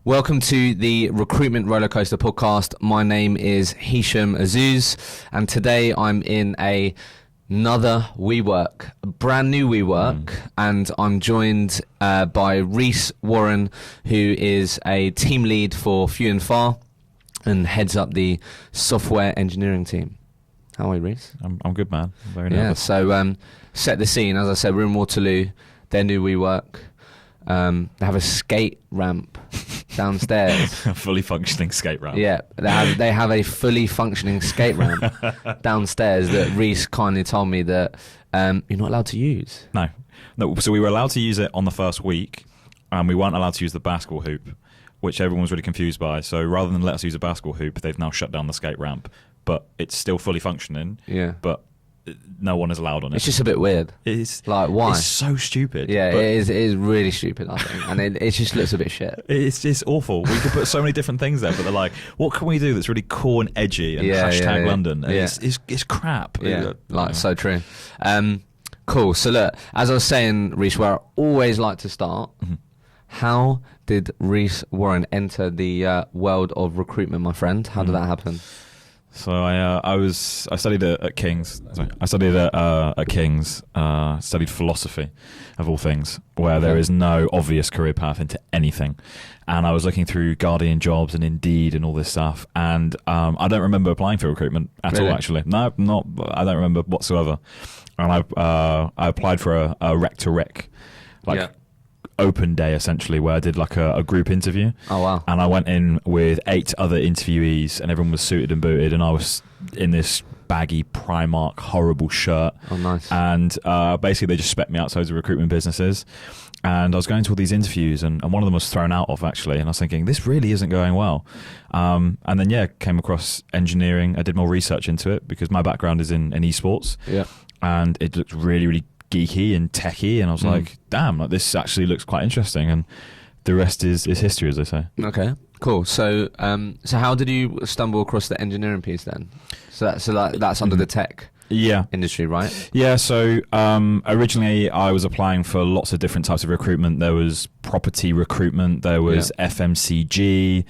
Welcome to the Recruitment Rollercoaster podcast. My name is Hisham Azuz, and today I'm in another WeWork, a brand new WeWork, and I'm joined by Reece Warren, who is a team lead for Few and Far and heads up the software engineering team. How are you, Reece? I'm good, man. I'm very nervous. So set the scene. As I said, we're in Waterloo. Their new WeWork. They have a skate ramp downstairs. A fully functioning skate ramp. Yeah, they have a fully functioning skate ramp downstairs that Reece kindly told me that you're not allowed to use. No. So we were allowed to use it on the first week, and we weren't allowed to use the basketball hoop, which everyone was really confused by. So rather than let us use a basketball hoop, they've now shut down the skate ramp. But it's still fully functioning. Yeah. But no one is allowed on it. It's just a bit weird. It's like, why? It's so stupid. Yeah, it is really stupid, I think. And it just looks a bit shit. It's just awful. We could put so many different things there, but they're like, what can we do that's really cool and edgy and hashtag London? And it's crap. Yeah, so true. Cool. So look, as I was saying, Reece, where I always like to start, how did Reece Warren enter the world of recruitment, my friend? How did that happen? So I studied at King's. Sorry, I studied at King's. Studied philosophy, of all things, where there is no obvious career path into anything. And I was looking through Guardian jobs and Indeed and all this stuff. And I don't remember applying for recruitment at all. Actually, no, not. I don't remember whatsoever. And I applied for a rec to rec, open day essentially, where I did like a group interview. Oh wow. And I went in with 8 other interviewees, and everyone was suited and booted, and I was in this baggy Primark horrible shirt. Oh nice. And basically they just spec me out to loads of recruitment businesses, and I was going to all these interviews, and one of them was thrown out of actually, and I was thinking this really isn't going well. And then came across engineering. I did more research into it because my background is in esports. Yeah. And it looked really geeky and techy, and I was like, damn, like this actually looks quite interesting, and the rest is history, as they say. Okay, cool. So how did you stumble across the engineering piece then? So that's under the tech industry, right? Yeah, so originally I was applying for lots of different types of recruitment. There was property recruitment, there was FMCG,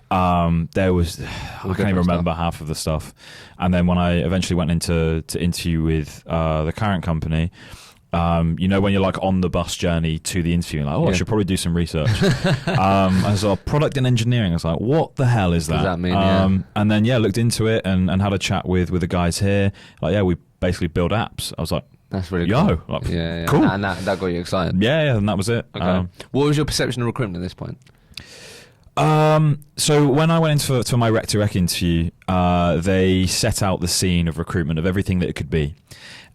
there was I can't even remember half of the stuff. And then when I eventually went into interview with the current company, when you're like on the bus journey to the interview, like, I should probably do some research. I saw product and engineering. I was like, what the hell is that? What does that mean? And then looked into it and had a chat with the guys here. Like, we basically build apps. I was like, that's really cool. Like, yeah. Cool. And that got you excited. Yeah, and that was it. Okay. What was your perception of recruitment at this point? So when I went into for my rec to rec interview, they set out the scene of recruitment of everything that it could be.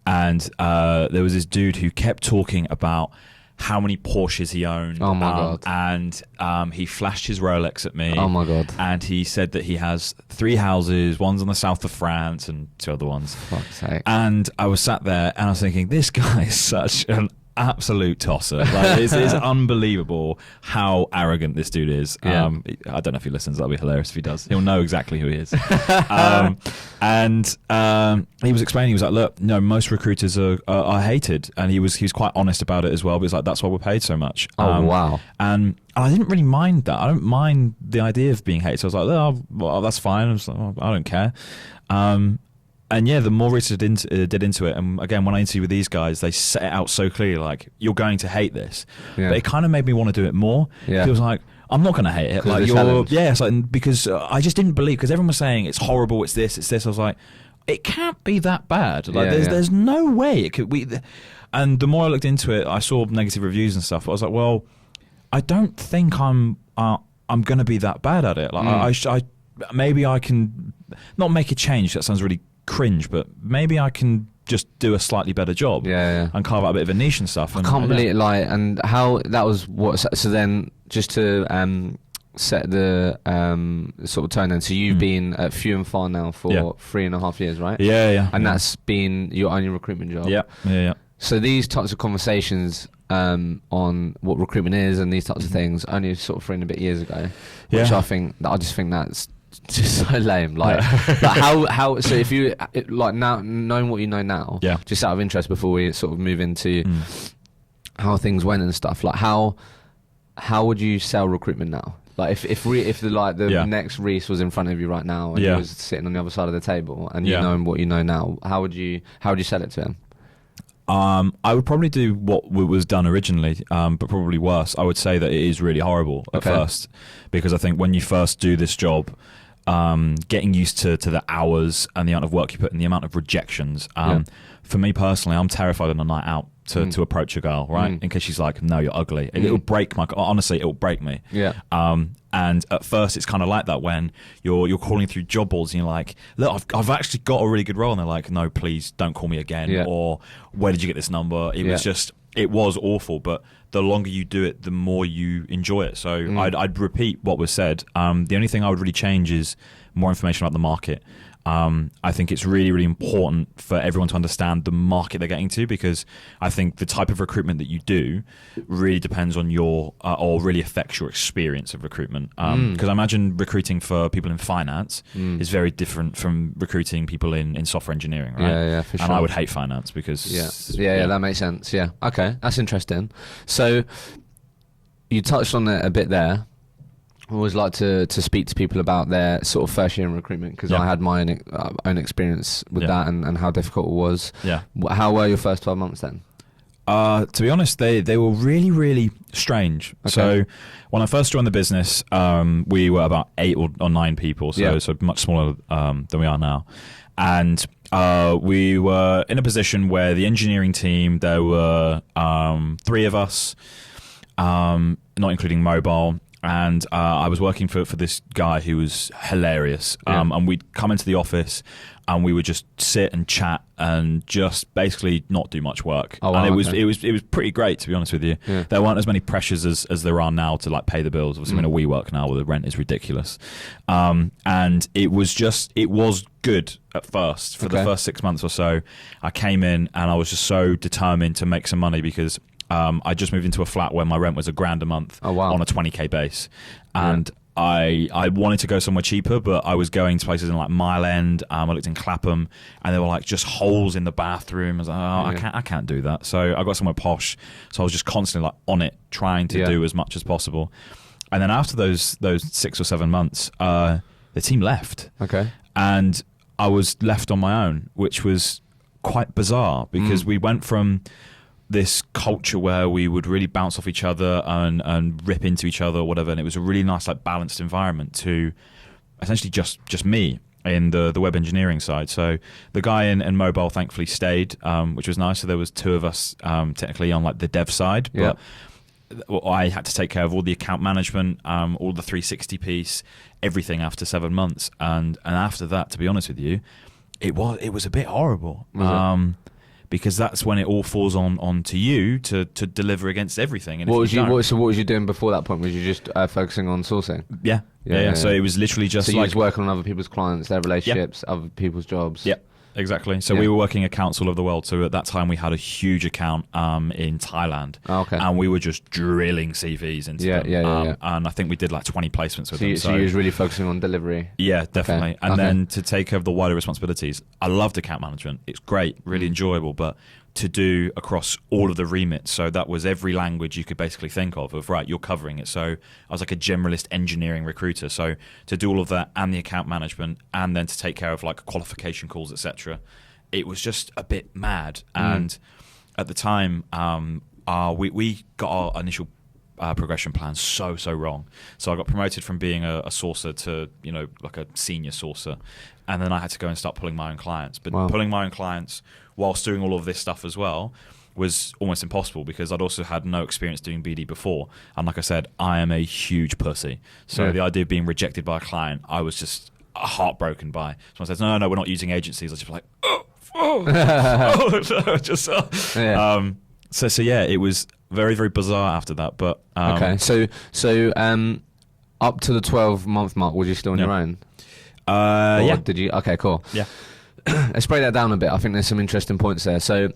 And there was this dude who kept talking about how many Porsches he owned. Oh my God. And he flashed his Rolex at me. Oh my God. And he said that he has 3 houses, one's on the south of France and 2 other ones. Fuck's sake. And I was sat there and I was thinking, this guy is such an absolute tosser. Like, it's unbelievable how arrogant this dude is. I don't know if he listens. That'll be hilarious if he does. He'll know exactly who he is. And he was explaining, he was like, look, most recruiters are hated, and he was quite honest about it as well. But he's like, that's why we're paid so much. Wow. And I didn't really mind that. I don't mind the idea of being hated. So I was like, oh, well, that's fine. I was like, I don't care. And the more research I did into it, and again, when I interviewed with these guys, they set it out so clearly, like, you're going to hate this. Yeah. But it kind of made me want to do it more. Yeah. It was like, I'm not going to hate it. Like, it's like, because I just didn't believe, because everyone was saying it's horrible, it's this. I was like, it can't be that bad. Like, there's no way it could be. And the more I looked into it, I saw negative reviews and stuff. I was like, well, I don't think I'm going to be that bad at it. Like, maybe I can not make a change. That sounds really cringe, but maybe I can just do a slightly better job and carve out a bit of a niche and stuff. I can't believe it, like, and how that was what. So then, just to set the sort of tone then. So you've been at Few and Far now for 3.5 years, right? Yeah. And that's been your only recruitment job. Yeah. So these types of conversations on what recruitment is and these types of things only sort of 3.5 years ago, which I just think that's just so lame. Like, how so if you like now knowing what you know now, just out of interest before we sort of move into how things went and stuff, like how would you sell recruitment now? Like if the next Reece was in front of you right now and he was sitting on the other side of the table and you know him what you know now, how would you sell it to him? I would probably do what was done originally, but probably worse. I would say that it is really horrible at first, because I think when you first do this job, getting used to the hours and the amount of work you put in, the amount of rejections. For me personally, I'm terrified on a night out to approach a girl, right? In case she's like, no, you're ugly. It'll break honestly, it'll break me. Yeah. And at first it's kind of like that when you're calling through job boards and you're like, look, I've actually got a really good role. And they're like, no, please don't call me again. Yeah. Or where did you get this number? It was awful, but the longer you do it, the more you enjoy it. So I'd repeat what was said. The only thing I would really change is more information about the market. I think it's really, really important for everyone to understand the market they're getting to, because I think the type of recruitment that you do really depends on your, or really affects your experience of recruitment. Because I imagine recruiting for people in finance is very different from recruiting people in software engineering, right? Yeah, for sure. And I would hate finance because... Yeah, that makes sense, yeah. Okay, that's interesting. So you touched on it a bit there. I always like to speak to people about their sort of first year in recruitment, because I had my own experience with that and how difficult it was. Yeah. How were your first 12 months then? To be honest, they were really, really strange. Okay. So when I first joined the business, we were about 8 or 9 people, so much smaller than we are now. And we were in a position where the engineering team, there were 3 of us, not including mobile. And I was working for this guy who was hilarious. And we'd come into the office and we would just sit and chat and just basically not do much work. Oh, wow, and it was pretty great, to be honest with you. Yeah. There weren't as many pressures as there are now to like pay the bills. Obviously, I'm in a WeWork now where the rent is ridiculous. And it was good at first. For the first 6 months or so, I came in and I was just so determined to make some money, because I just moved into a flat where my rent was $1,000 a month on a 20k base, and I wanted to go somewhere cheaper, but I was going to places in like Mile End. I looked in Clapham, and there were like just holes in the bathroom. I was like, I can't do that. So I got somewhere posh. So I was just constantly like on it, trying to do as much as possible. And then after those 6 or 7 months, the team left. Okay, and I was left on my own, which was quite bizarre, because we went from this culture where we would really bounce off each other and rip into each other or whatever, and it was a really nice like balanced environment, to essentially just me in the web engineering side. So the guy in mobile thankfully stayed, which was nice. So there was 2 of us technically on like the dev side, but I had to take care of all the account management, all the 360 piece, everything after 7 months, and after that, to be honest with you, it was a bit horrible. Because that's when it all falls on to you to deliver against everything. And what was you doing before that point? Was you just focusing on sourcing? Yeah. So it was literally just you was working on other people's clients, their relationships, other people's jobs. Yeah. Exactly. So we were working accounts all over the world. So at that time, we had a huge account in Thailand. Oh, okay. And we were just drilling CVs into them. And I think we did like 20 placements with them. So you was really focusing on delivery? Yeah, definitely. Okay. And then to take over the wider responsibilities, I loved account management. It's great, really enjoyable, but to do across all of the remits. So that was every language you could basically think of right, you're covering it. So I was like a generalist engineering recruiter. So to do all of that and the account management, and then to take care of like qualification calls, etc., it was just a bit mad. And at the time, we got our initial progression plan so wrong. So I got promoted from being a sourcer to, like a senior sourcer. And then I had to go and start pulling my own clients. But pulling my own clients whilst doing all of this stuff as well was almost impossible, because I'd also had no experience doing BD before. And like I said, I am a huge pussy. So the idea of being rejected by a client, I was just heartbroken by. Someone says, no, we're not using agencies. I was just like, So it was very, very bizarre after that. But okay, so up to the 12-month mark, was you still on your own? Did you? Okay, cool. Yeah. Let's break that down a bit. I think there's some interesting points there. So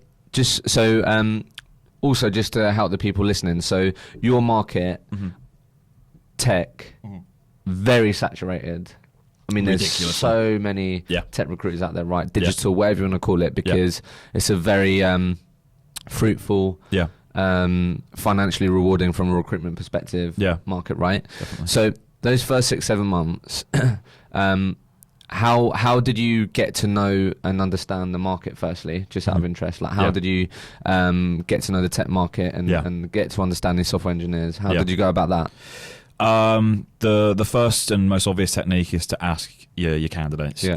also just to help the people listening. So your market, tech, very saturated. I mean, there's so many tech recruiters out there, right? Digital, whatever you want to call it, because it's a very fruitful, financially rewarding from a recruitment perspective market, right? Definitely. So those first 6-7 months, how did you get to know and understand the market? Firstly, just out of interest, like how did you get to know the tech market and get to understand these software engineers? How did you go about that? The first and most obvious technique is to ask your candidates.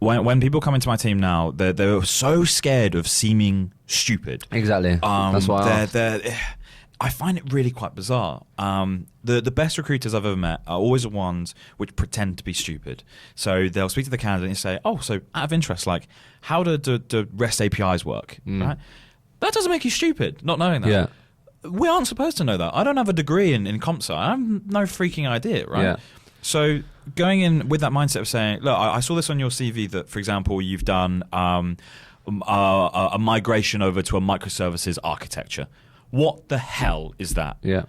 When people come into my team now, they're so scared of seeming stupid. Exactly. That's why I find it really quite bizarre. The best recruiters I've ever met are always the ones which pretend to be stupid. So they'll speak to the candidate and say, "Oh, so out of interest, like how do REST APIs work?" Right? That doesn't make you stupid, not knowing that. Yeah. We aren't supposed to know that. I don't have a degree in comp sci. I have no freaking idea, right? Yeah. So going in with that mindset of saying, look, I saw this on your CV that, for example, you've done a migration over to a microservices architecture. What the hell is that? Yeah.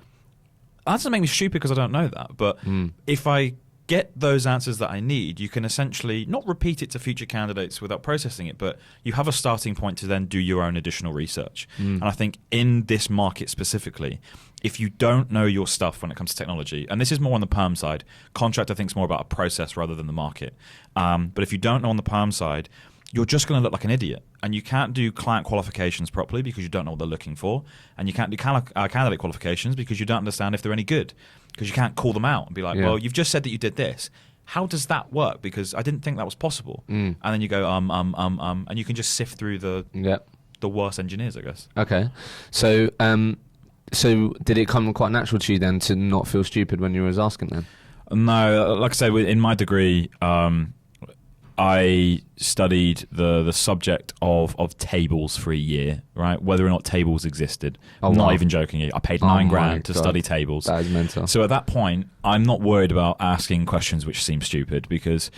That doesn't make me stupid because I don't know that. But if I get those answers that I need, you can essentially not repeat it to future candidates without processing it, but you have a starting point to then do your own additional research. And I think in this market specifically, if you don't know your stuff when it comes to technology, and this is more on the perm side, contract I think is more about a process rather than the market. But if you don't know on the perm side, you're just going to look like an idiot. And you can't do client qualifications properly because you don't know what they're looking for. And you can't do candidate qualifications because you don't understand if they're any good. Because you can't call them out and be like, well, you've just said that you did this. How does that work? Because I didn't think that was possible. And then you go, and you can just sift through the worst engineers, I guess. Okay. So did it come quite natural to you then to not feel stupid when you was asking them? No, like I said, in my degree, I studied the subject of tables for a year, right? Whether or not tables existed. I'm not even joking. I paid $9,000 to study tables. That is mental. So at that point, I'm not worried about asking questions which seem stupid because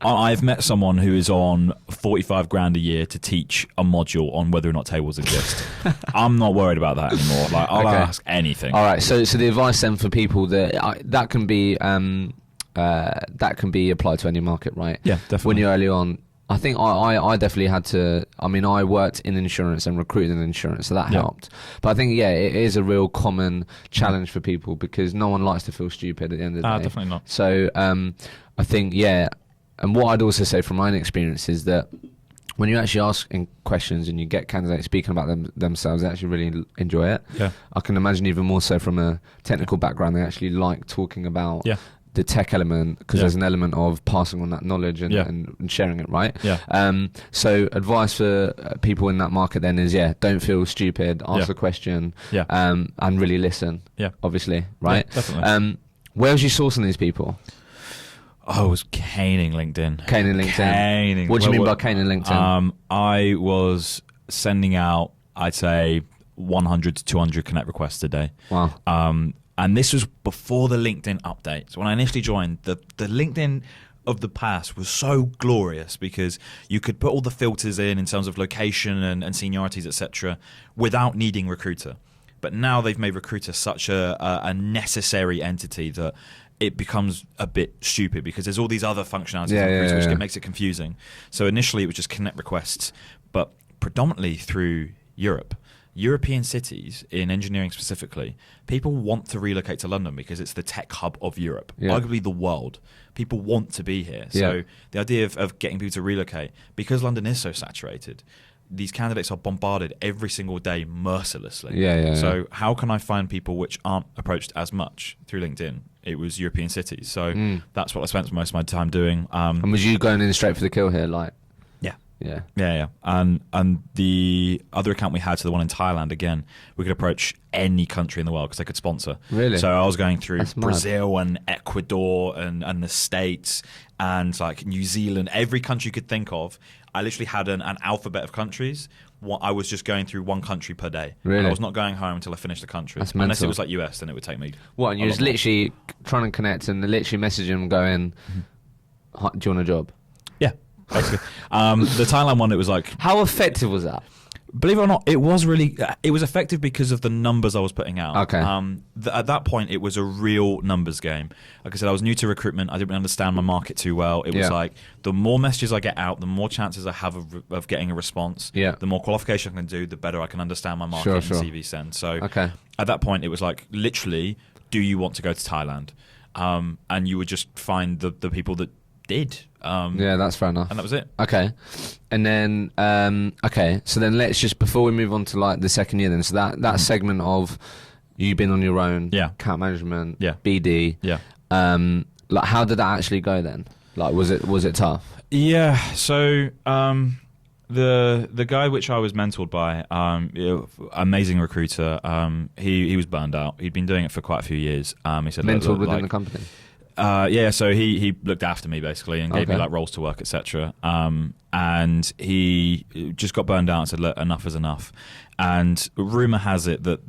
I've met someone who is on $45,000 a year to teach a module on whether or not tables exist. I'm not worried about that anymore. Like I'll ask anything. All right. So the advice then for people that can be that can be applied to any market, right? Yeah, definitely. When you're early on, I think I definitely had to. I mean, I worked in insurance and recruited in insurance, so that helped. But I think it is a real common challenge for people because no one likes to feel stupid at the end of the day. Definitely not. So I think and what I'd also say from my own experience is that when you actually ask questions and you get candidates speaking about themselves, they actually really enjoy it. Yeah. I can imagine even more so from a technical background, they actually like talking about the tech element because there's an element of passing on that knowledge and sharing it, right? Yeah. So advice for people in that market then is don't feel stupid, ask a question, and really listen. Yeah. Obviously, right? Yeah, definitely. Where was you sourcing these people? I was caning LinkedIn. Caning LinkedIn. What do you mean by caning LinkedIn? I was sending out, I'd say, 100 to 200 connect requests a day. Wow. And this was before the LinkedIn update. So when I initially joined, the LinkedIn of the past was so glorious because you could put all the filters in terms of location and seniorities, etc., without needing Recruiter. But now they've made Recruiter such a necessary entity that it becomes a bit stupid because there's all these other functionalities in Recruiter which makes it confusing. So initially it was just connect requests, but predominantly through Europe. European cities, in engineering specifically, people want to relocate to London because it's the tech hub of Europe, arguably the world. People want to be here. So the idea of getting people to relocate, because London is so saturated, these candidates are bombarded every single day mercilessly. So how can I find people which aren't approached as much through LinkedIn? It was European cities. So that's what I spent most of my time doing. And was you going in straight for the kill here? Like, Yeah. And the other account we had, so the one in Thailand, again, we could approach any country in the world because they could sponsor. Really? So I was going through Brazil and Ecuador and the States and like New Zealand, every country you could think of. I literally had an alphabet of countries. I was just going through one country per day. Really? I was not going home until I finished the country. That's Unless mental. it was like US, then it would take me. What, and you was literally trying to connect and literally messaging them going, do you want a job? Yeah. Basically. The Thailand one, it was like... How effective was that? Believe it or not, it was effective because of the numbers I was putting out. Okay. At that point, it was a real numbers game. Like I said, I was new to recruitment. I didn't really understand my market too well. It was like, the more messages I get out, the more chances I have of getting a response. Yeah. The more qualification I can do, the better I can understand my market and CV send. So at that point, it was like, literally, do you want to go to Thailand? And you would just find the people that did. Yeah, that's fair enough. And that was it. Okay. And then, so then let's just, before we move on to like the second year then, so that segment of you being on your own, account management, BD, like how did that actually go then? Like, was it tough? Yeah. So, the guy which I was mentored by, amazing recruiter, he was burned out. He'd been doing it for quite a few years. He said mentored within the company? So he looked after me basically and gave me like roles to work, etc. And he just got burned out and said, look, enough is enough. And rumor has it that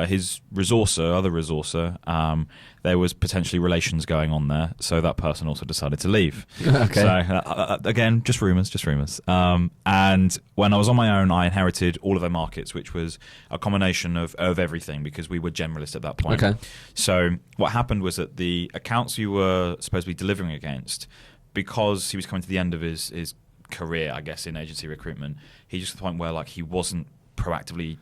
his other resourcer, there was potentially relations going on there, so that person also decided to leave. Okay. So again, just rumors. And when I was on my own, I inherited all of their markets, which was a combination of everything because we were generalists at that point. Okay. So what happened was that the accounts you were supposed to be delivering against, because he was coming to the end of his career, I guess, in agency recruitment, he just to the point where like he wasn't proactively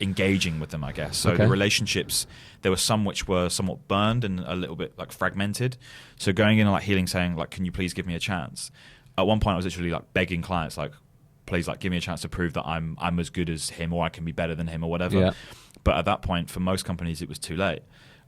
engaging with them, I guess. So the relationships, there were some which were somewhat burned and a little bit like fragmented. So going in and like healing, saying like, can you please give me a chance? At one point I was literally like begging clients like, please like give me a chance to prove that I'm as good as him or I can be better than him or whatever. Yeah. But at that point for most companies it was too late.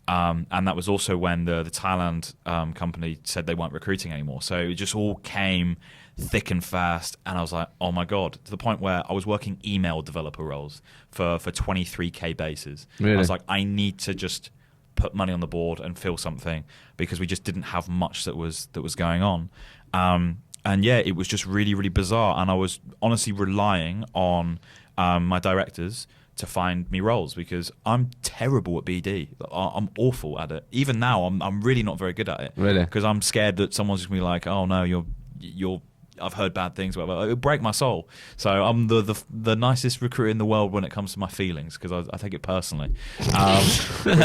And that was also when the Thailand company said they weren't recruiting anymore. So it just all came thick and fast, and I was like, oh my god, to the point where I was working email developer roles for 23k bases. Really? I was like, I need to just put money on the board and fill something because we just didn't have much that was going on. And yeah, it was just really, really bizarre, and I was honestly relying on my directors to find me roles because I'm terrible at BD. I'm awful at it. Even now, I'm really not very good at it. Really? Because I'm scared that someone's just gonna be like, oh no, you're I've heard bad things, whatever. It'll break my soul. So I'm the nicest recruiter in the world when it comes to my feelings because I take it personally, which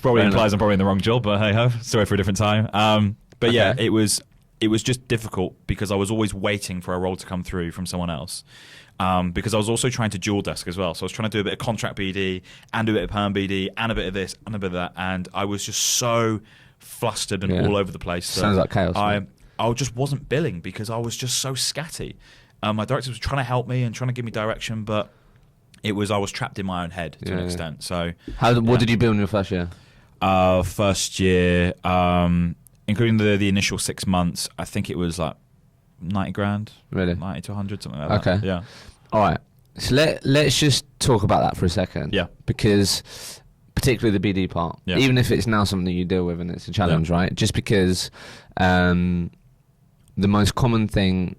probably implies I'm probably in the wrong job. But hey ho, story for a different time. But okay. Yeah, it was just difficult because I was always waiting for a role to come through from someone else. Because I was also trying to dual desk as well. So I was trying to do a bit of contract BD and do a bit of perm BD and a bit of this and a bit of that. And I was just so flustered and all over the place. Sounds like chaos. I just wasn't billing because I was just so scatty. My director was trying to help me and trying to give me direction, but I was trapped in my own head to an extent. So what did you bill in your first year? First year, including the initial 6 months, I think it was like 90 grand. Really? 90 to 100, something like that. Okay. Yeah. All right. So let's just talk about that for a second. Yeah. Because particularly the BD part, even if it's now something that you deal with and it's a challenge, right? Just because the most common thing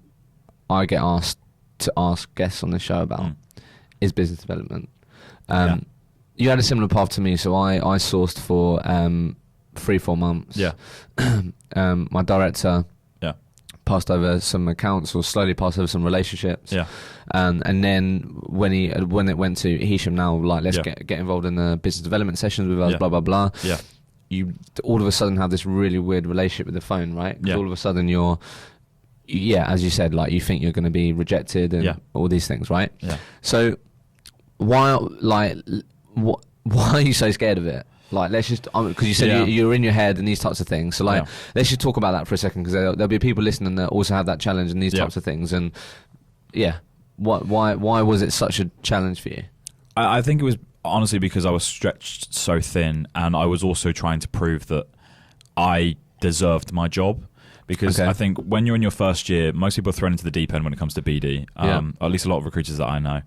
I get asked to ask guests on the show about is business development. You had a similar path to me, so I sourced for 3-4 months. Yeah. My director passed over some accounts or slowly passed over some relationships. Yeah. And then when it went to Hisham now, like let's get involved in the business development sessions with us, blah blah blah. Yeah. You all of a sudden have this really weird relationship with the phone, right? Because all of a sudden you're, as you said, like you think you're going to be rejected and all these things, right? Yeah. So why are you so scared of it? Like, let's just, because you said you're in your head and these types of things. So, like, let's just talk about that for a second, because there'll be people listening that also have that challenge and these types of things. And why was it such a challenge for you? I think it was honestly because I was stretched so thin, and I was also trying to prove that I deserved my job. Because I think when you're in your first year, most people are thrown into the deep end when it comes to BD. At least a lot of recruiters that I know.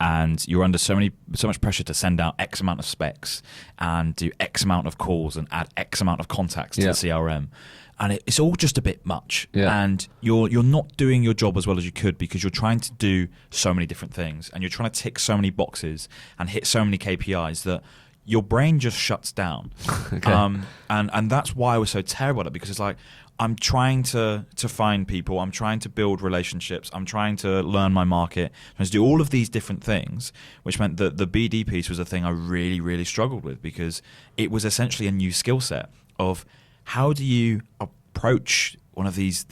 And you're under so much pressure to send out X amount of specs and do X amount of calls and add X amount of contacts to the CRM. And it's all just a bit much. Yeah. And you're not doing your job as well as you could because you're trying to do so many different things and you're trying to tick so many boxes and hit so many KPIs that your brain just shuts down. And that's why I was so terrible at it, because it's like, I'm trying to find people, I'm trying to build relationships, I'm trying to learn my market, I'm trying to do all of these different things, which meant that the BD piece was a thing I really, really struggled with, because it was essentially a new skill set of how do you approach one of these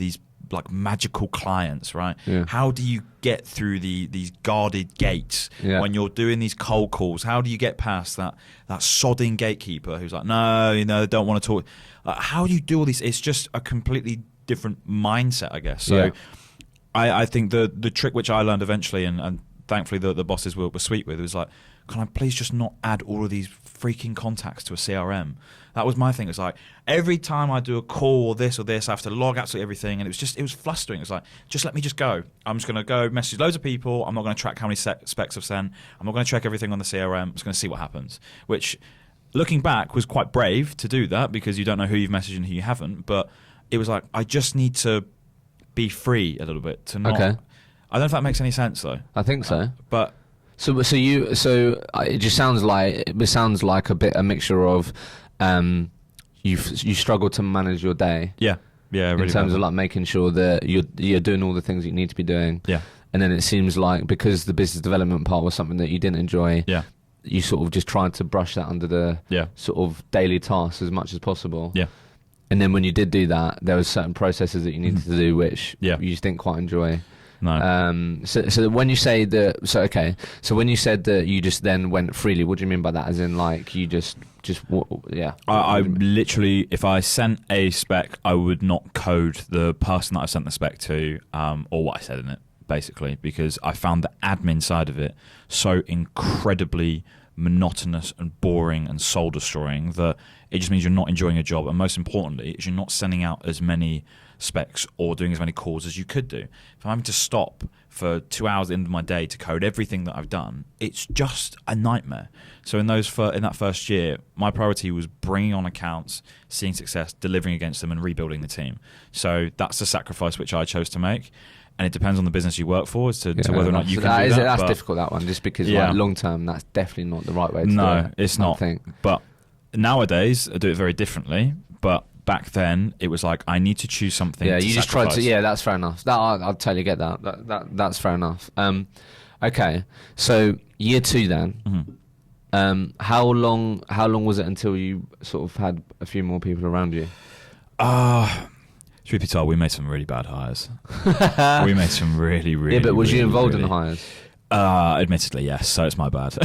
like magical clients, right? Yeah. How do you get through these guarded gates when you're doing these cold calls? How do you get past that sodding gatekeeper who's like, no, they don't want to talk? How do you do all these? It's just a completely different mindset, I guess. So I think the trick which I learned eventually, and thankfully the bosses were sweet with, it was like, can I please just not add all of these freaking contacts to a CRM? That was my thing. It's like every time I do a call or this, I have to log absolutely everything, and it was flustering. It's like, just let me just go. I'm just going to go message loads of people. I'm not going to track how many specs I've sent. I'm not going to check everything on the CRM. I'm just going to see what happens. Which, looking back, was quite brave to do that because you don't know who you've messaged and who you haven't. But it was like, I just need to be free a little bit to not. Okay. I don't know if that makes any sense though. I think so. But so it just sounds like a mixture of you struggle to manage your day. Yeah, really in terms of like making sure that you're doing all the things you need to be doing. Yeah. And then it seems like because the business development part was something that you didn't enjoy. Yeah. You sort of just tried to brush that under the sort of daily tasks as much as possible. Yeah. And then when you did do that, there was certain processes that you needed to do which you just didn't quite enjoy. No. So when you say that, so when you said that you just then went freely, what do you mean by that? As in, like, you just I literally, if I sent a spec, I would not code the person that I sent the spec to, or what I said in it, basically, because I found the admin side of it so incredibly monotonous and boring and soul destroying that it just means you're not enjoying your job, and most importantly, is you're not sending out as many specs or doing as many calls as you could do. If I'm having to stop for 2 hours at the end of my day to code everything that I've done, it's just a nightmare. So in that first year, my priority was bringing on accounts, seeing success, delivering against them, and rebuilding the team. So that's the sacrifice which I chose to make. And it depends on the business you work for as to whether or not you can do that. That's difficult, that one, just because like, long term, that's definitely not the right way to do it. No, it's not. But nowadays, I do it very differently. But back then, it was like, I need to choose something. Yeah, you just tried to. Yeah, that's fair enough. I'll totally get that. That's fair enough. Okay, so year 2 then. Mm-hmm. How long was it until you sort of had a few more people around you? Truth be told, we made some really bad hires. We made some really. Yeah, but was you involved in the hires? Admittedly, yes. So it's my bad.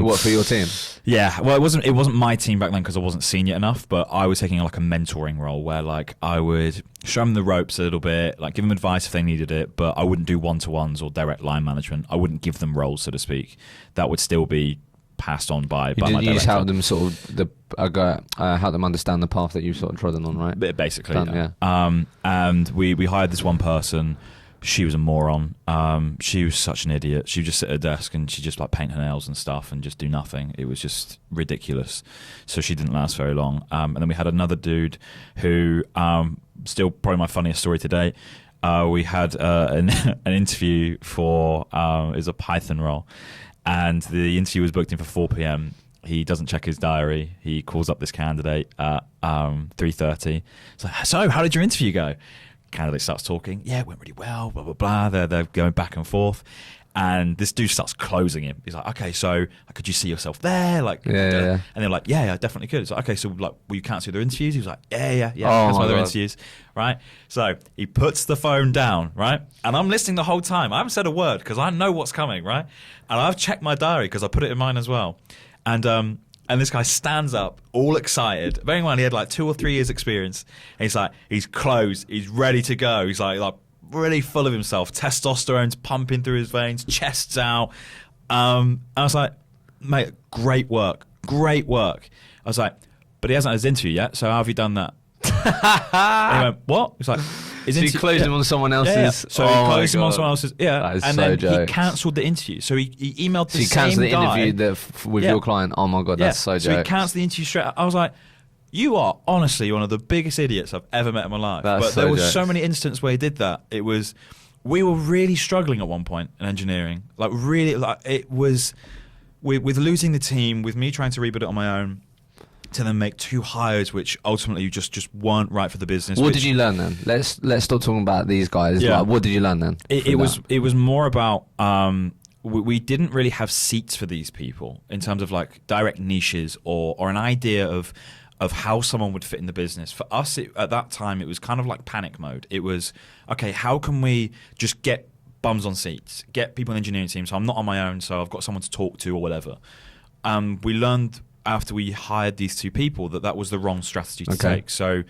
What, for your team? Yeah. Well, it wasn't my team back then because I wasn't senior enough. But I was taking like a mentoring role where like I would show them the ropes a little bit, like give them advice if they needed it. But I wouldn't do one-to-ones or direct line management. I wouldn't give them roles, so to speak. That would still be passed on by my director. You just help them sort of help them understand the path that you've sort of trodden on, right? Basically, yeah. And we hired this one person. She was a moron. She was such an idiot. She would just sit at her desk and she'd just like paint her nails and stuff and just do nothing. It was just ridiculous. So she didn't last very long. And then we had another dude who, still probably my funniest story today. We had an interview for is a Python role. And the interview was booked in for 4 p.m. He doesn't check his diary. He calls up this candidate at 3:30. It's like, so how did your interview go? Candidate starts talking. Yeah, it went really well, blah, blah, blah. They're going back and forth. And this dude starts closing him. He's like, okay, so could you see yourself there? Like, yeah. And they're like, yeah, I definitely could. It's like, okay, so like, will you cancel their interviews? He was like, yeah, oh, cancel other interviews, right? So he puts the phone down, right? And I'm listening the whole time. I haven't said a word because I know what's coming, right? And I've checked my diary because I put it in mine as well. And this guy stands up, all excited. Bearing in mind, he had like 2 or 3 years experience. And he's like, he's closed, he's ready to go. He's like really full of himself. Testosterone's pumping through his veins, chest's out. I was like, mate, great work. I was like, but he hasn't had his interview yet, so how have you done that? And he went, what? He's like, so you closed him on someone else's? Yeah. So he closed him on someone else's, That is and so then jokes. He cancelled the interview. So he emailed the same guy. So he cancelled the interview with your client? Oh my God, that's so jokes. So he cancelled the interview straight up. I was like, you are honestly one of the biggest idiots I've ever met in my life. But there was so many instances where he did that. We were really struggling at one point in engineering. Like really, like it was with losing the team, with me trying to rebuild it on my own, to then make 2 hires which ultimately just weren't right for the business. What did you learn then? Let's stop talking about these guys. Yeah. Like, what did you learn then? It was more about we didn't really have seats for these people in terms of like direct niches or an idea of of how someone would fit in the business. For us, at that time, it was kind of like panic mode. It was, okay, how can we just get bums on seats, get people in the engineering team, so I'm not on my own, so I've got someone to talk to or whatever. We learned after we hired these two people that was the wrong strategy to take. So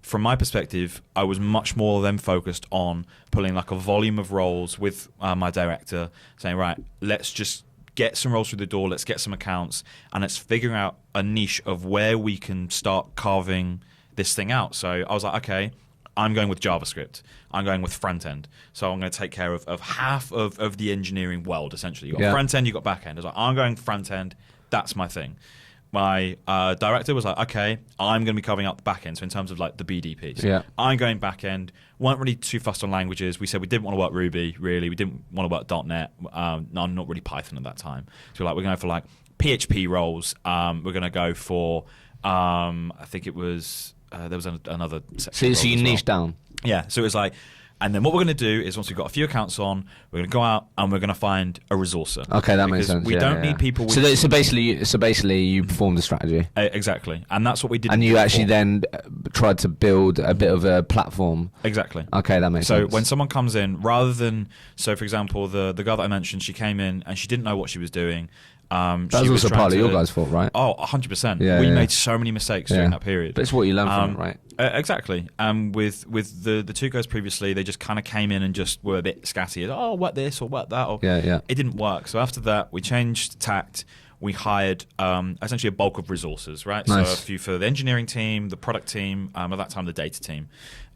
from my perspective, I was much more then focused on pulling like a volume of roles with my director, saying, right, let's just get some roles through the door, let's get some accounts, and let's figure out a niche of where we can start carving this thing out. So I was like, okay, I'm going with JavaScript. I'm going with front end. So I'm going to take care of half of the engineering world, essentially. You've got front end, you've got back end. I was like, I'm going front end. That's my thing. My director was like, okay, I'm going to be covering out the back end. So in terms of like the BD piece, I'm going back end. Weren't really too fussed on languages. We said we didn't want to work Ruby, really. We didn't want to work .NET. No, not really Python at that time. So we're going for like PHP roles. We're going to go for, I think it was, there was another section. So you niched down. Yeah. So it was like, and then what we're going to do is once we've got a few accounts on, we're going to go out and we're going to find a resourcer. Okay, that makes sense. We don't need people. With so basically, you performed the strategy. Exactly, and that's what we did. And you actually then tried to build a bit of a platform. Exactly. Okay, that makes sense. So when someone comes in, rather than for example, the girl that I mentioned, she came in and she didn't know what she was doing. That was also partly your guys' fault, right? Oh, 100%. We made so many mistakes during that period. But it's what you learn from it, right? Exactly. With the two guys previously, they just kind of came in and just were a bit scatty. Oh, what this or what that? Or, It didn't work. So after that, we changed tact. We hired essentially a bulk of resources, right? Nice. So a few for the engineering team, the product team, at that time the data team.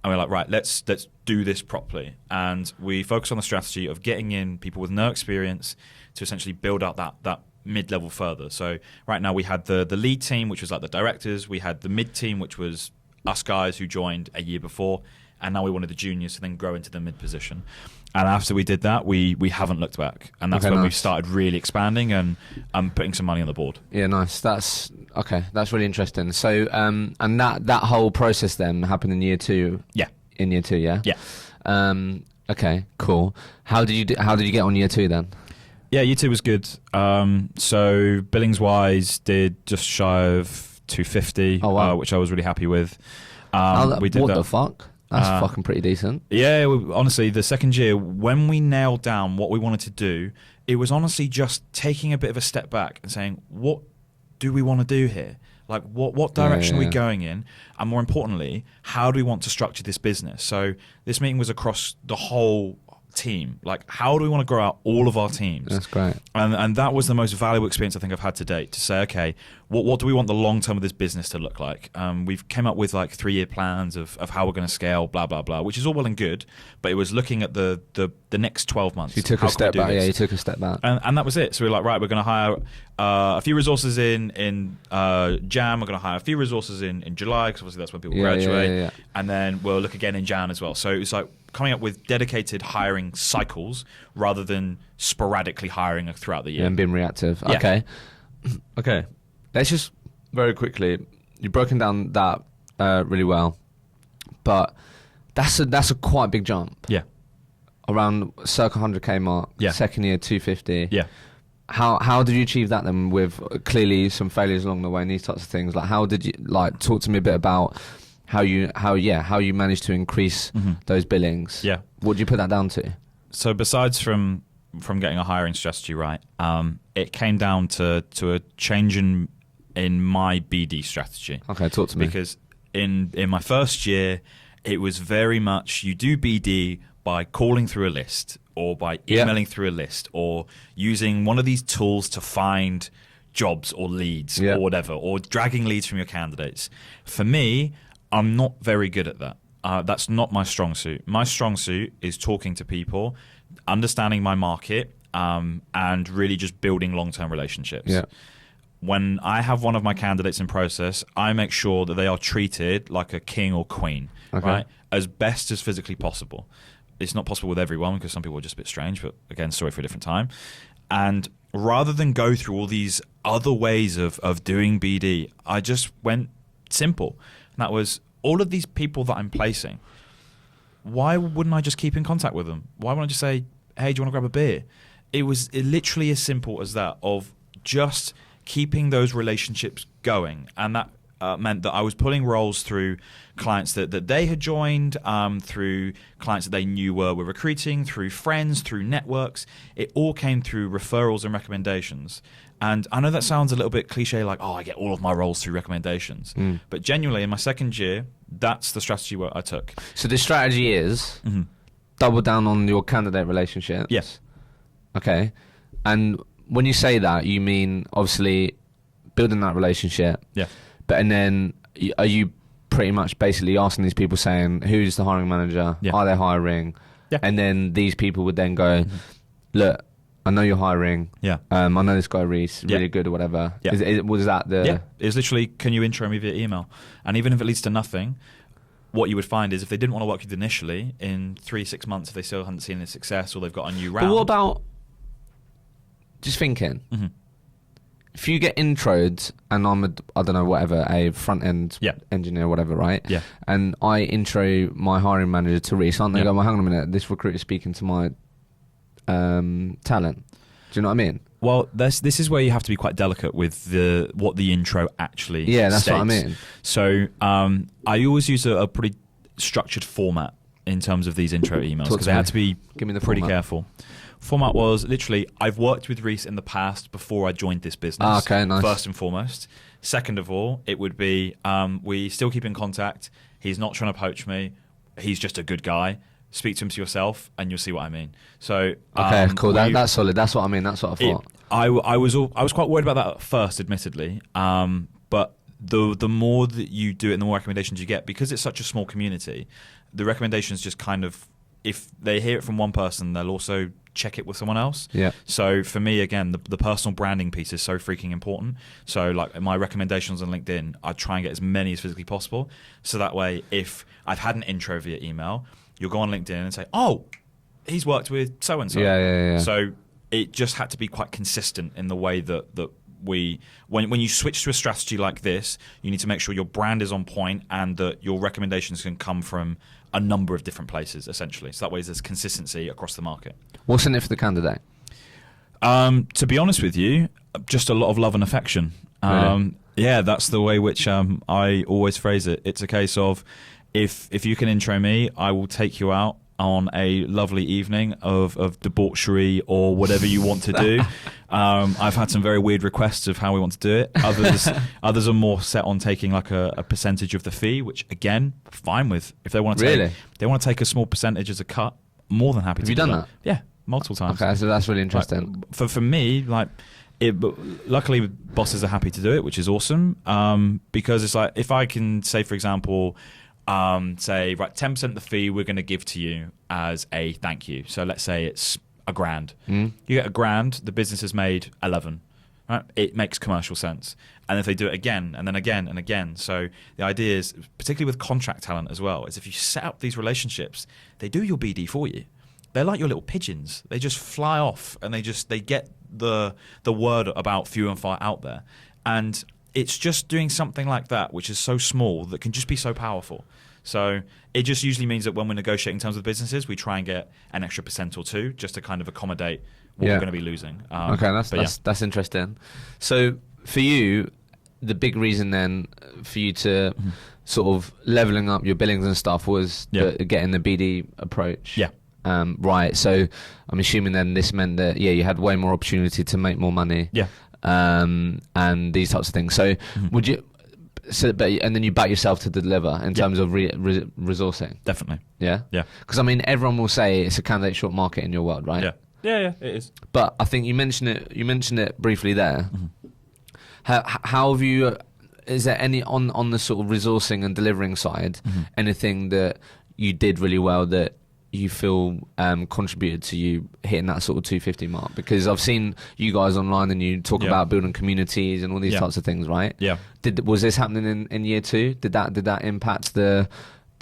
And we're like, right, let's do this properly. And we focus on the strategy of getting in people with no experience to essentially build out that mid-level further. So right now we had the lead team, which was like the directors. We had the mid team, which was us guys who joined a year before, and now we wanted the juniors to then grow into the mid position. And after we did that, we haven't looked back, and that's when we started really expanding and putting some money on the board. Yeah, nice. That's really interesting. So and that whole process then happened in year two. Yeah. In year two, yeah. Yeah. Okay, cool. How did you get on year two then? Yeah, year two was good. So billings wise, did just shy of 250, which I was really happy with. We did what the fuck? That's fucking pretty decent. Yeah, honestly, the second year, when we nailed down what we wanted to do, it was honestly just taking a bit of a step back and saying, what do we want to do here? Like, what direction are we going in? And more importantly, how do we want to structure this business? So this meeting was across the whole team. Like, how do we want to grow out all of our teams? That's great. And that was the most valuable experience I think I've had to date, to say, okay, what do we want the long term of this business to look like? We've came up with like 3-year plans of how we're going to scale, blah blah blah, which is all well and good, but it was looking at the next 12 months. You took a step back. Yeah, you took a step back. And that was it. So we were like, right, we're going to hire a few resources in Jan. We're going to hire a few resources in July, because obviously that's when people graduate. Yeah. And then we'll look again in Jan as well. So it's like coming up with dedicated hiring cycles rather than sporadically hiring throughout the year. Yeah, and being reactive. Yeah. Okay. Let's just very quickly. You've broken down that really well, but that's a quite big jump. Yeah. Around circa 100k mark. Yeah. Second year 250. Yeah. How did you achieve that then? With clearly some failures along the way and these types of things. Like, how did you talk to me a bit about how you managed to increase those billings? Yeah. What did you put that down to? So besides from getting a hiring strategy right, it came down to a change in my BD strategy. Okay, talk to me. Because in my first year, it was very much you do BD by calling through a list, or by emailing through a list, or using one of these tools to find jobs or leads or whatever, or dragging leads from your candidates. For me, I'm not very good at that. That's not my strong suit. My strong suit is talking to people, understanding my market, and really just building long-term relationships. Yeah. When I have one of my candidates in process, I make sure that they are treated like a king or queen, right? As best as physically possible. It's not possible with everyone, because some people are just a bit strange, but again, story for a different time. And rather than go through all these other ways of doing BD, I just went simple. And that was, all of these people that I'm placing, why wouldn't I just keep in contact with them? Why wouldn't I just say, hey, do you want to grab a beer? It was literally as simple as that, of just keeping those relationships going. And that meant that I was pulling roles through clients that they had joined, through clients that they knew were recruiting, through friends, through networks. It all came through referrals and recommendations. And I know that sounds a little bit cliche, like, oh, I get all of my roles through recommendations. But genuinely, in my second year, that's the strategy I took. So the strategy is double down on your candidate relationships. Yes. Okay. And when you say that, you mean obviously building that relationship. Yeah. But and then are you pretty much basically asking these people, saying, who's the hiring manager? Yeah. Are they hiring? Yeah. And then these people would then go, look, I know you're hiring. Yeah. I know this guy Reece, really good or whatever. Yeah. Was that the... Yeah. It's literally, can you intro me via email? And even if it leads to nothing, what you would find is if they didn't want to work with you initially, in 3-6 months, if they still hadn't seen any success or they've got a new round... But what about... Just thinking... If you get introed and I'm I don't know, whatever, a front end engineer or whatever, right? Yeah. And I intro my hiring manager to Reece, aren't they? Go, well, hang on a minute, this recruiter's speaking to my talent. Do you know what I mean? Well, this is where you have to be quite delicate with what the intro actually that's states. what I mean. So I always use a pretty structured format in terms of these intro emails because they had to be pretty careful. Format was literally, I've worked with Reece in the past before I joined this business. Okay, nice. First and foremost. Second of all, it would be, we still keep in contact. He's not trying to poach me. He's just a good guy. Speak to him to yourself, and you'll see what I mean. So okay, cool. That's solid. That's what I mean. That's what I thought. I was quite worried about that at first, admittedly. But the more that you do it, and the more recommendations you get, because it's such a small community, the recommendations just kind of, if they hear it from one person, they'll also check it with someone else. Yeah. So for me, again, the personal branding piece is so freaking important. So like my recommendations on LinkedIn, I try and get as many as physically possible. So that way, if I've had an intro via email, you'll go on LinkedIn and say, oh, he's worked with so-and-so. Yeah. So it just had to be quite consistent in the way that when you switch to a strategy like this, you need to make sure your brand is on point and that your recommendations can come from a number of different places, essentially. So that way there's consistency across the market. What's in it for the candidate? To be honest with you, just a lot of love and affection. Really? Yeah, that's the way which I always phrase it. It's a case of, if you can intro me, I will take you out on a lovely evening of debauchery or whatever you want to do. I've had some very weird requests of how we want to do it. Others are more set on taking like a percentage of the fee, which again, fine with. If they want to take a small percentage as a cut, more than happy to do that. Have you done that? Yeah, multiple times. Okay, so that's really interesting. Like, for me, like, luckily bosses are happy to do it, which is awesome. Because it's like, if I can say, for example, say, right, 10% of the fee we're going to give to you as a thank you. So let's say it's $1,000. You get $1,000, the business has made 11. Right? It makes commercial sense. And if they do it again and then again and again. So the idea is, particularly with contract talent as well, is if you set up these relationships, they do your BD for you. They're like your little pigeons. They just fly off and they get the word about few and far out there. And it's just doing something like that, which is so small, that can just be so powerful. So it just usually means that when we're negotiating terms with businesses, we try and get an extra % or two just to kind of accommodate what we're going to be losing. Okay, that's interesting. So for you, the big reason then for you to sort of leveling up your billings and stuff was getting the BD approach. Yeah. Right. So I'm assuming then this meant that you had way more opportunity to make more money. Yeah. And these types of things. So would you? And then you back yourself to deliver in terms of resourcing. Definitely. Yeah. Yeah. Because I mean, everyone will say it's a candidate short market in your world, right? Yeah. Yeah, it is. But I think you mentioned it briefly there. How have you? Is there any on the sort of resourcing and delivering side anything that you did really well that you feel contributed to you hitting that sort of 250 mark? Because I've seen you guys online and you talk about building communities and all these types of things, right? Yeah. Was this happening in year 2? Did that impact the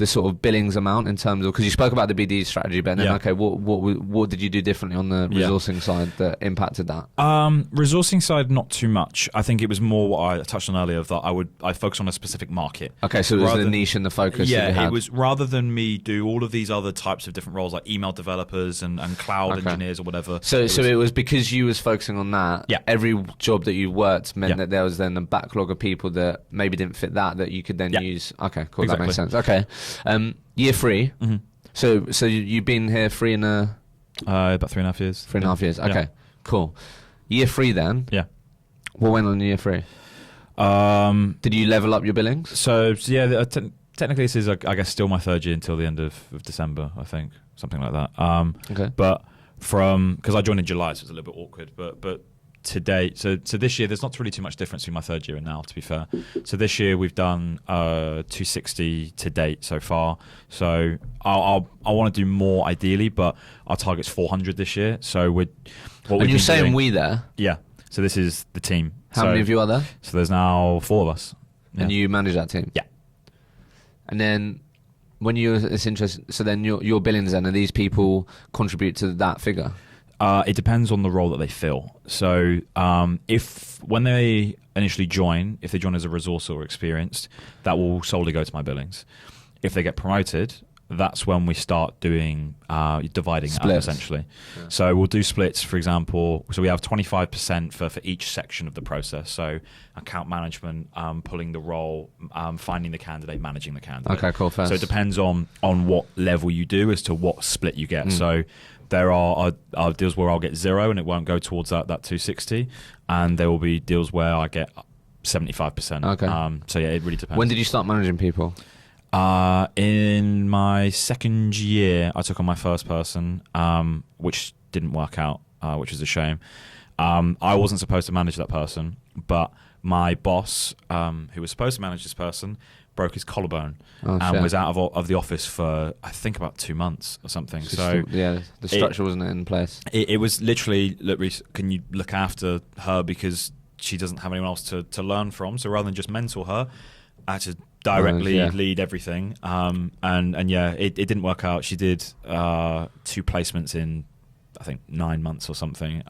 the sort of billings amount in terms of, because you spoke about the BD strategy, but then okay, what did you do differently on the resourcing side that impacted that? Resourcing side, not too much. I think it was more what I touched on earlier, of that I focus on a specific market. Okay, so it was the niche and the focus. Yeah, it was, rather than me do all of these other types of different roles like email developers and cloud engineers or whatever. So it was because you was focusing on that. Yeah. Every job that you worked meant that there was then a backlog of people that maybe didn't fit that you could then use. Okay, cool. Exactly. That makes sense. Okay. Year 3. Mm-hmm. So you've been here about 3.5 years. 3.5 years. Okay, cool. Year 3 then. Yeah. What went on in year 3? Did you level up your billings? So yeah, technically this is, I guess, still my 3rd year until the end of December, I think, something like that. Okay. But because I joined in July, so it's a little bit awkward. But to date, so this year, there's not really too much difference between my 3rd year and now, to be fair. So this year we've done 260 to date so far. So I want to do more ideally, but our target's 400 this year. So and you're saying we there? Yeah. So this is the team. How many of you are there? So there's now 4 of us. Yeah. And you manage that team? Yeah. And then it's interesting. So then your billings then, and these people contribute to that figure? It depends on the role that they fill. So when they initially join, if they join as a resource or experienced, that will solely go to my billings. If they get promoted, that's when we start doing dividing it up, essentially. Yeah. So we'll do splits, for example. So we have 25% for each section of the process. So account management, pulling the role, finding the candidate, managing the candidate. Okay, cool. First. So it depends on what level you do as to what split you get. So there are deals where I'll get 0 and it won't go towards that 260, and there will be deals where I get 75%. Okay. So yeah, it really depends. When did you start managing people? In my 2nd year, I took on my first person, which didn't work out, which is a shame. I wasn't supposed to manage that person, but my boss, who was supposed to manage this person, broke his collarbone and was out of the office for, I think, about 2 months or something. So yeah, the structure wasn't in place. It was literally, look, Reece, can you look after her because she doesn't have anyone else to learn from? So rather than just mentor her, I had to directly lead everything. And yeah, it didn't work out. She did 2 placements in, I think, 9 months or something.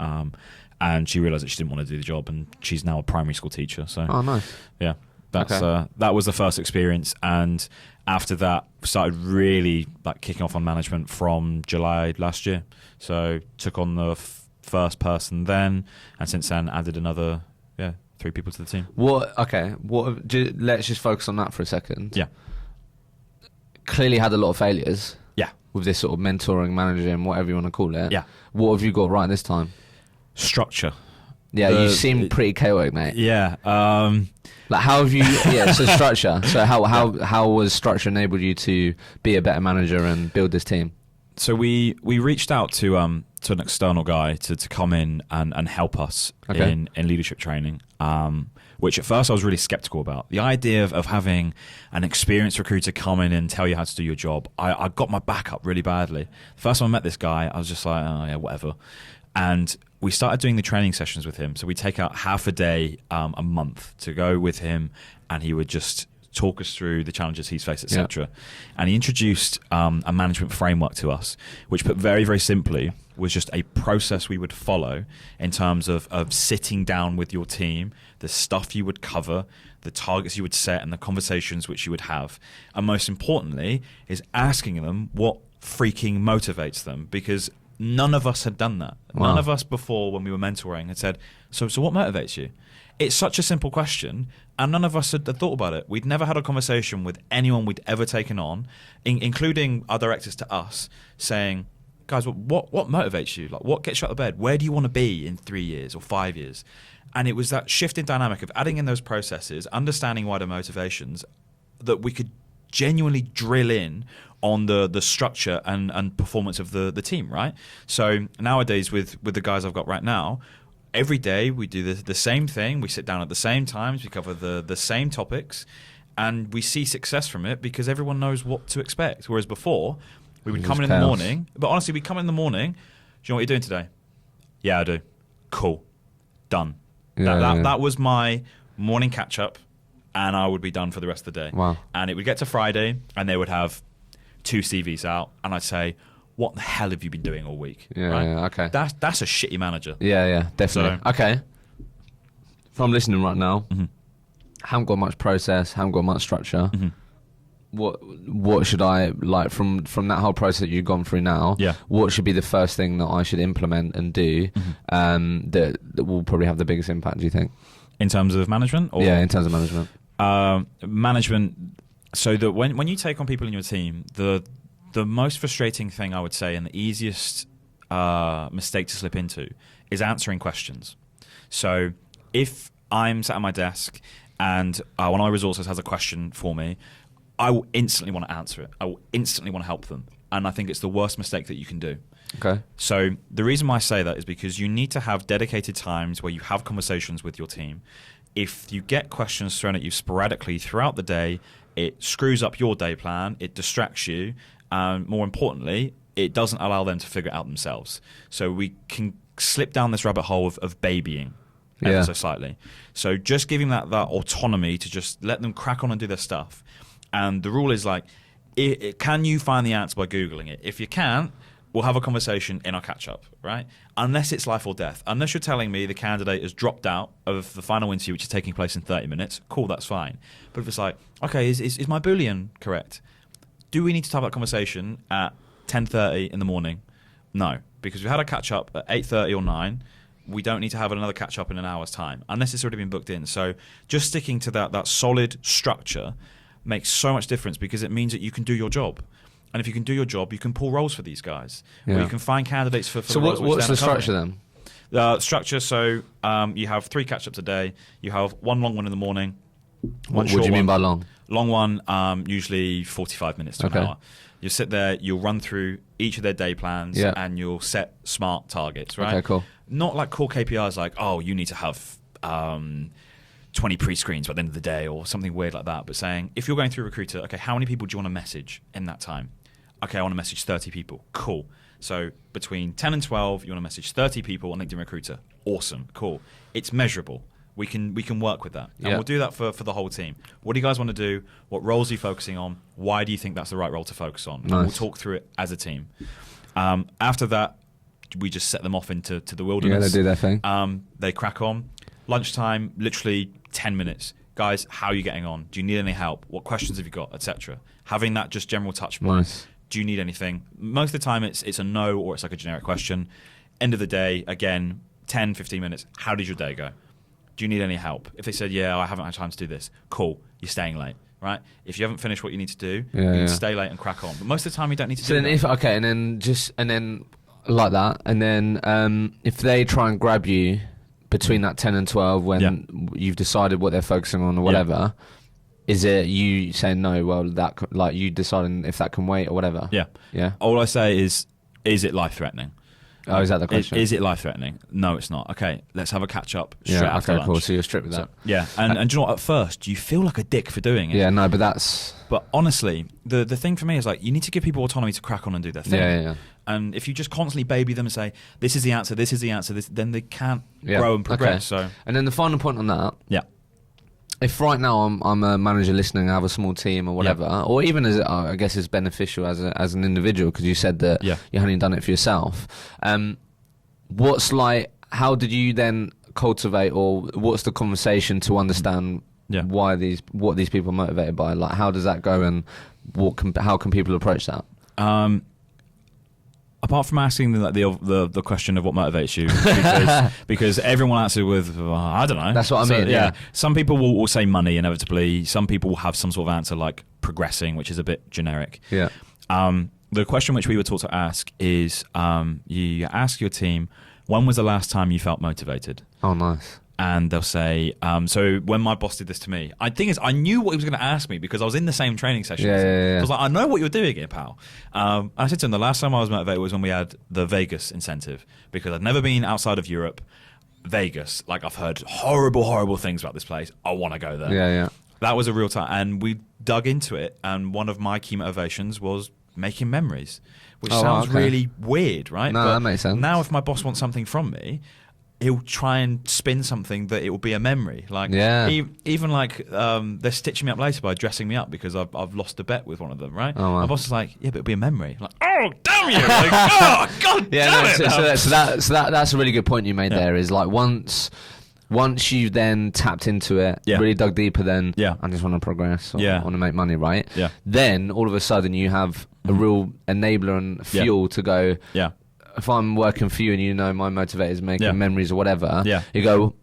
And she realised that she didn't want to do the job, and she's now a primary school teacher. So nice. Yeah. That was the first experience, and after that started really kicking off on management from July last year. So took on the first person then, and since then added another 3 people to the team. Let's just focus on that for a second. Yeah. Clearly had a lot of failures. Yeah. With this sort of mentoring, managing, whatever you want to call it. Yeah. What have you got right this time? Structure. Yeah, you seem pretty chaotic, mate. Yeah. How have you? So structure. So how was structure enabled you to be a better manager and build this team? So we reached out to an external guy to come in and help us in leadership training, which at first I was really skeptical about. The idea of having an experienced recruiter come in and tell you how to do your job, I got my back up really badly. The first time I met this guy, I was just like, oh yeah, whatever. And we started doing the training sessions with him. So we take out half a day a month to go with him, and he would just talk us through the challenges he's faced, etc. And he introduced a management framework to us, which, put very, very simply, was just a process we would follow in terms of sitting down with your team, the stuff you would cover, the targets you would set, and the conversations which you would have. And most importantly, is asking them what freaking motivates them, because none of us had done that. Wow. None of us before, when we were mentoring, had said, so what motivates you? It's such a simple question, and none of us had thought about it. We'd never had a conversation with anyone we'd ever taken on, including our directors to us, saying, guys, what motivates you? What gets you out of bed? Where do you want to be in 3 years or 5 years? And it was that shift in dynamic of adding in those processes, understanding wider motivations, that we could genuinely drill in on the structure and performance of the team, right? So nowadays with the guys I've got right now, every day we do the same thing. We sit down at the same times. We cover the same topics, and we see success from it because everyone knows what to expect. Whereas before, we would come in the morning. But honestly, we'd come in the morning. Do you know what you're doing today? Yeah, I do. Cool. Done. That was my morning catch-up. and I would be done for the rest of the day. Wow. And it would get to Friday, and they would have 2 CVs out, and I'd say, what the hell have you been doing all week? Yeah, right? yeah, okay. That's a shitty manager. Yeah, definitely. So- Okay. If I'm listening right now, Mm-hmm. haven't got much process, haven't got much structure. Mm-hmm. What should I, like, from that whole process that you've gone through now? Yeah. What should be the first thing that I should implement and do that will probably have the biggest impact? Do you think? In terms of management? Or? Yeah, in terms of management. Management. So that when you take on people in your team, the most frustrating thing I would say, and the easiest mistake to slip into, is answering questions. So if I'm sat at my desk and one of my resources has a question for me, I will instantly want to answer it. I will instantly want to help them. And I think it's the worst mistake that you can do. Okay. So the reason why I say that is because you need to have dedicated times where you have conversations with your team. If you get questions thrown at you sporadically throughout the day, it screws up your day plan, it distracts you, and more importantly, it doesn't allow them to figure it out themselves. So we can slip down this rabbit hole of babying ever so slightly. So just giving that autonomy to just let them crack on and do their stuff. And the rule is like, can you find the answer by Googling it? If you can't, we'll have a conversation in our catch-up, right? Unless it's life or death. Unless you're telling me the candidate has dropped out of the final interview, which is taking place in 30 minutes, cool, that's fine. But if it's like, okay, is my Boolean correct? Do we need to have that conversation at 10:30 in the morning? No, because we had a catch-up at 8:30 or 9. We don't need to have another catch-up in an hour's time, unless it's already been booked in. So just sticking to that solid structure makes so much difference, because it means that you can do your job. And if you can do your job, you can pull roles for these guys. Yeah. Or you can find candidates for So the roles. what's the structure then? Structure, so you have 3 catch-ups a day. You have one long one in the morning. What do you mean by long? Long one, usually 45 minutes to an hour. You'll sit there, you'll run through each of their day plans, and you'll set smart targets, right? Okay, cool. Not like core KPIs like, oh, you need to have 20 pre-screens by the end of the day or something weird like that, but saying, if you're going through Recruiter, okay, how many people do you want to message in that time? Okay, I want to message 30 people. Cool. So between 10 and 12, you want to message 30 people on LinkedIn Recruiter. Awesome. Cool. It's measurable. We can work with that. And we'll do that for the whole team. What do you guys want to do? What roles are you focusing on? Why do you think that's the right role to focus on? Nice. And we'll talk through it as a team. After that, we just set them off into the wilderness. Yeah, they do their thing. They crack on. Lunchtime, literally 10 minutes. Guys, how are you getting on? Do you need any help? What questions have you got, etc.? Having that just general touch point. Nice. Do you need anything? Most of the time it's a no, or it's like a generic question. End of the day, again, 10, 15 minutes. How did your day go? Do you need any help? If they said, yeah, I haven't had time to do this, cool, you're staying late, right? If you haven't finished what you need to do, you can stay late and crack on. But most of the time you don't need to do that. And then like that, and then if they try and grab you between that 10 and 12 when you've decided what they're focusing on or whatever, is it you saying no, well, that, like, you deciding if that can wait or whatever? Yeah. All I say is it life-threatening? Oh, is that the question? Is it life-threatening? No, it's not. Okay, let's have a catch-up straight after lunch. Cool. So you're strict with that. And do you know what? At first, you feel like a dick for doing it. Yeah, no, but that's... But honestly, the thing for me is, like, you need to give people autonomy to crack on and do their thing. Yeah. And if you just constantly baby them and say, this is the answer, then they can't grow and progress. Okay. So, and then the final point on that... Yeah. If right now I'm a manager listening, I have a small team or whatever, or even as I guess it's beneficial as an individual, because you said that you hadn't done it for yourself. How did you then cultivate, or what's the conversation to understand what these people are motivated by? Like, how does that go, and how can people approach that? Apart from asking the question of what motivates you, because everyone answers with, I don't know. That's what I mean. Yeah. Some people will say money inevitably. Some people will have some sort of answer like progressing, which is a bit generic. Yeah. The question which we were taught to ask is, you ask your team, when was the last time you felt motivated? Oh, nice. And they'll say, so when my boss did this to me, I knew what he was going to ask me because I was in the same training session. Yeah. I was like, I know what you're doing here, pal. And I said to him, the last time I was motivated was when we had the Vegas incentive, because I'd never been outside of Europe. Vegas, like, I've heard horrible, horrible things about this place. I want to go there. Yeah. That was a real time. And we dug into it. And one of my key motivations was making memories, which sounds really weird, right? No, that makes sense. Now if my boss wants something from me, he'll try and spin something that it will be a memory. Like, even like they're stitching me up later by dressing me up because I've lost a bet with one of them, right? Oh, wow. My boss is like, yeah, but it'll be a memory. Like, oh, damn you! Like, oh, God damn it! So that's a really good point you made there. Is like once you then tapped into it, really dug deeper, then I just want to progress. Or I want to make money, right? Yeah. Then all of a sudden you have a real enabler and fuel to go. Yeah. If I'm working for you and you know my motivator is making memories or whatever, you go,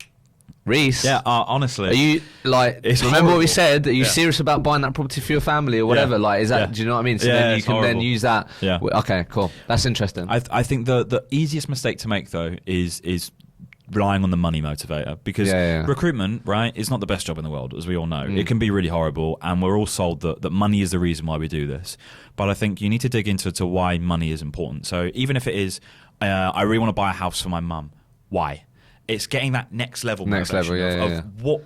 Reece. Yeah, honestly. Are you like? Remember horrible. what we said? Are you serious about buying that property for your family or whatever? Like, is that? Do you know what I mean? So then you can then use that. Yeah. Okay, cool. That's interesting. I think the easiest mistake to make though is relying on the money motivator, because recruitment, right, is not the best job in the world, as we all know. It can be really horrible, and we're all sold that money is the reason why we do this. But I think you need to dig into why money is important. So even if it is, I really want to buy a house for my mum. Why? It's getting that next level of what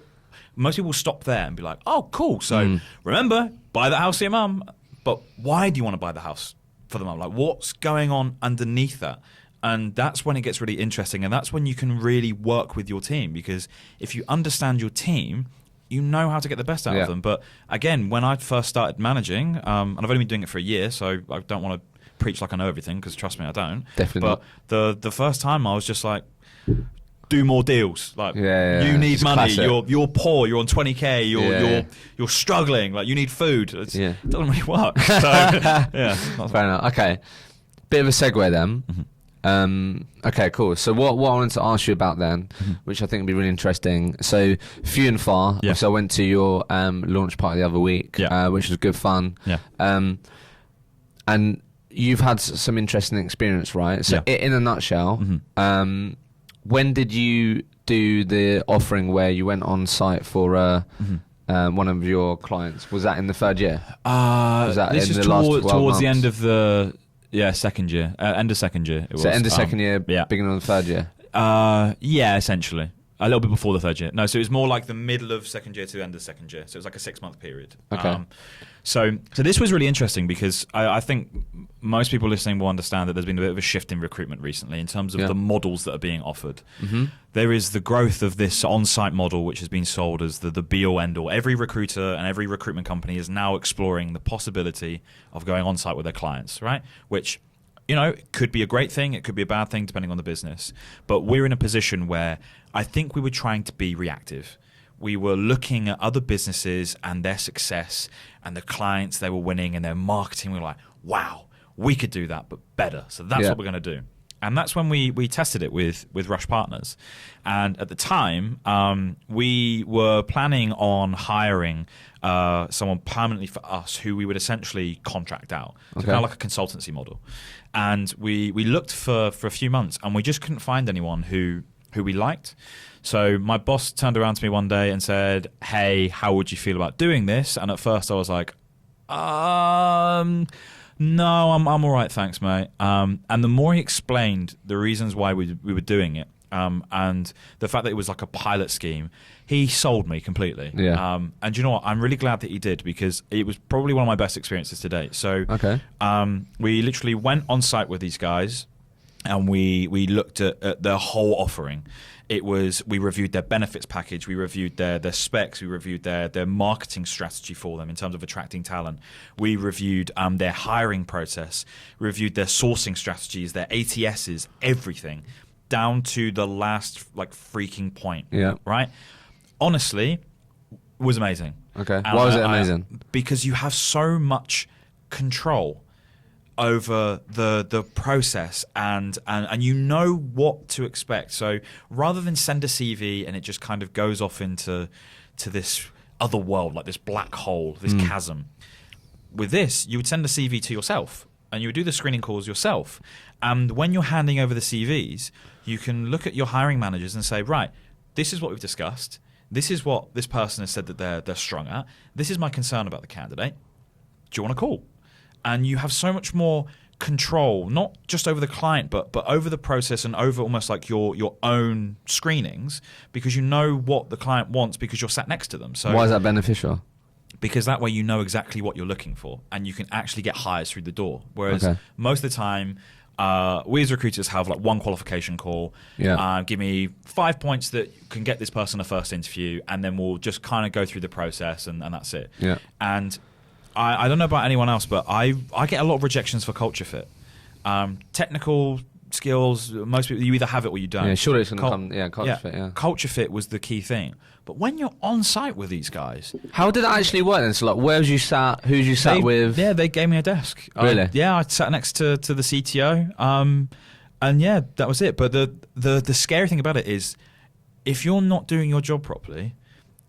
most people stop there and be like, oh, cool. So remember, buy the house for your mum. But why do you want to buy the house for the mum? Like, what's going on underneath that? And that's when it gets really interesting, and that's when you can really work with your team, because if you understand your team, you know how to get the best out of them. But again, when I first started managing, and I've only been doing it for a year, so I don't want to preach like I know everything, because trust me, I don't. Definitely but the first time I was just like, do more deals. Like, you need just money. classic. You're poor. You're on 20K. You're struggling. Like, you need food. It doesn't really work. So, fair enough. Okay, bit of a segue then. Okay, cool. So what I wanted to ask you about then, which I think would be really interesting. So few and far. So I went to your launch party the other week, which was good fun. And you've had some interesting experience, right? So in a nutshell, when did you do the offering where you went on site for one of your clients? Was that in the third year? Was that this in is the last 12 towards the months? end of the second year, end of second year. It was. So end of second year, beginning of the third year. Essentially. A little bit before the third year. No, so it was more like the middle of second year to the end of second year. So it was like a 6-month period. Okay. So this was really interesting, because I think most people listening will understand that there's been a bit of a shift in recruitment recently in terms of the models that are being offered. There is the growth of this on-site model, which has been sold as the be-all, end-all. Every recruiter and every recruitment company is now exploring the possibility of going on-site with their clients, right? Which, you know, it could be a great thing, it could be a bad thing, depending on the business. But we're in a position where I think we were trying to be reactive. We were looking at other businesses and their success and the clients they were winning and their marketing. We were like, wow, we could do that, but better. So that's what we're going to do. And that's when we tested it with Rush Partners. And at the time, we were planning on hiring someone permanently for us who we would essentially contract out. So kind of like a consultancy model. And we looked for a few months, and we just couldn't find anyone who we liked. So my boss turned around to me one day and said, hey, how would you feel about doing this? And at first I was like, no, I'm all right, thanks, mate. And the more he explained the reasons why we were doing it, and the fact that it was like a pilot scheme, he sold me completely. And you know what? I'm really glad that he did, because it was probably one of my best experiences to date. So we literally went on site with these guys, and we looked at their whole offering. We reviewed their benefits package, we reviewed their specs, we reviewed their marketing strategy for them in terms of attracting talent. We reviewed their hiring process, reviewed their sourcing strategies, their ATSs, everything, down to the last like freaking point. Right? Honestly, it was amazing. Okay. Why was it amazing? Because you have so much control over the process, and you know what to expect. So rather than send a CV and it just kind of goes off into this other world, like this black hole, this chasm, with this, you would send a CV to yourself and you would do the screening calls yourself. And when you're handing over the CVs, you can look at your hiring managers and say, right, this is what we've discussed. This is what this person has said that they're strong at. This is my concern about the candidate. Do you want to call? And you have so much more control, not just over the client, but over the process and over almost like your own screenings, because you know what the client wants because you're sat next to them. So why is that beneficial? Because that way you know exactly what you're looking for, and you can actually get hires through the door. Whereas most of the time, we as recruiters have like one qualification call. Yeah. Give me 5 points that can get this person a first interview, and then we'll just kind of go through the process, and that's it. Yeah. And I don't know about anyone else, but I get a lot of rejections for culture fit. Technical skills, most people, you either have it or you don't. Yeah, surely it's going to come. Yeah, culture fit. Yeah. Culture fit was the key thing. But when you're on site with these guys, how did it actually work? Then? So, like, where was you sat? Who's you sat with? Yeah, they gave me a desk. Really? I sat next to the CTO. And yeah, that was it. But the scary thing about it is, if you're not doing your job properly,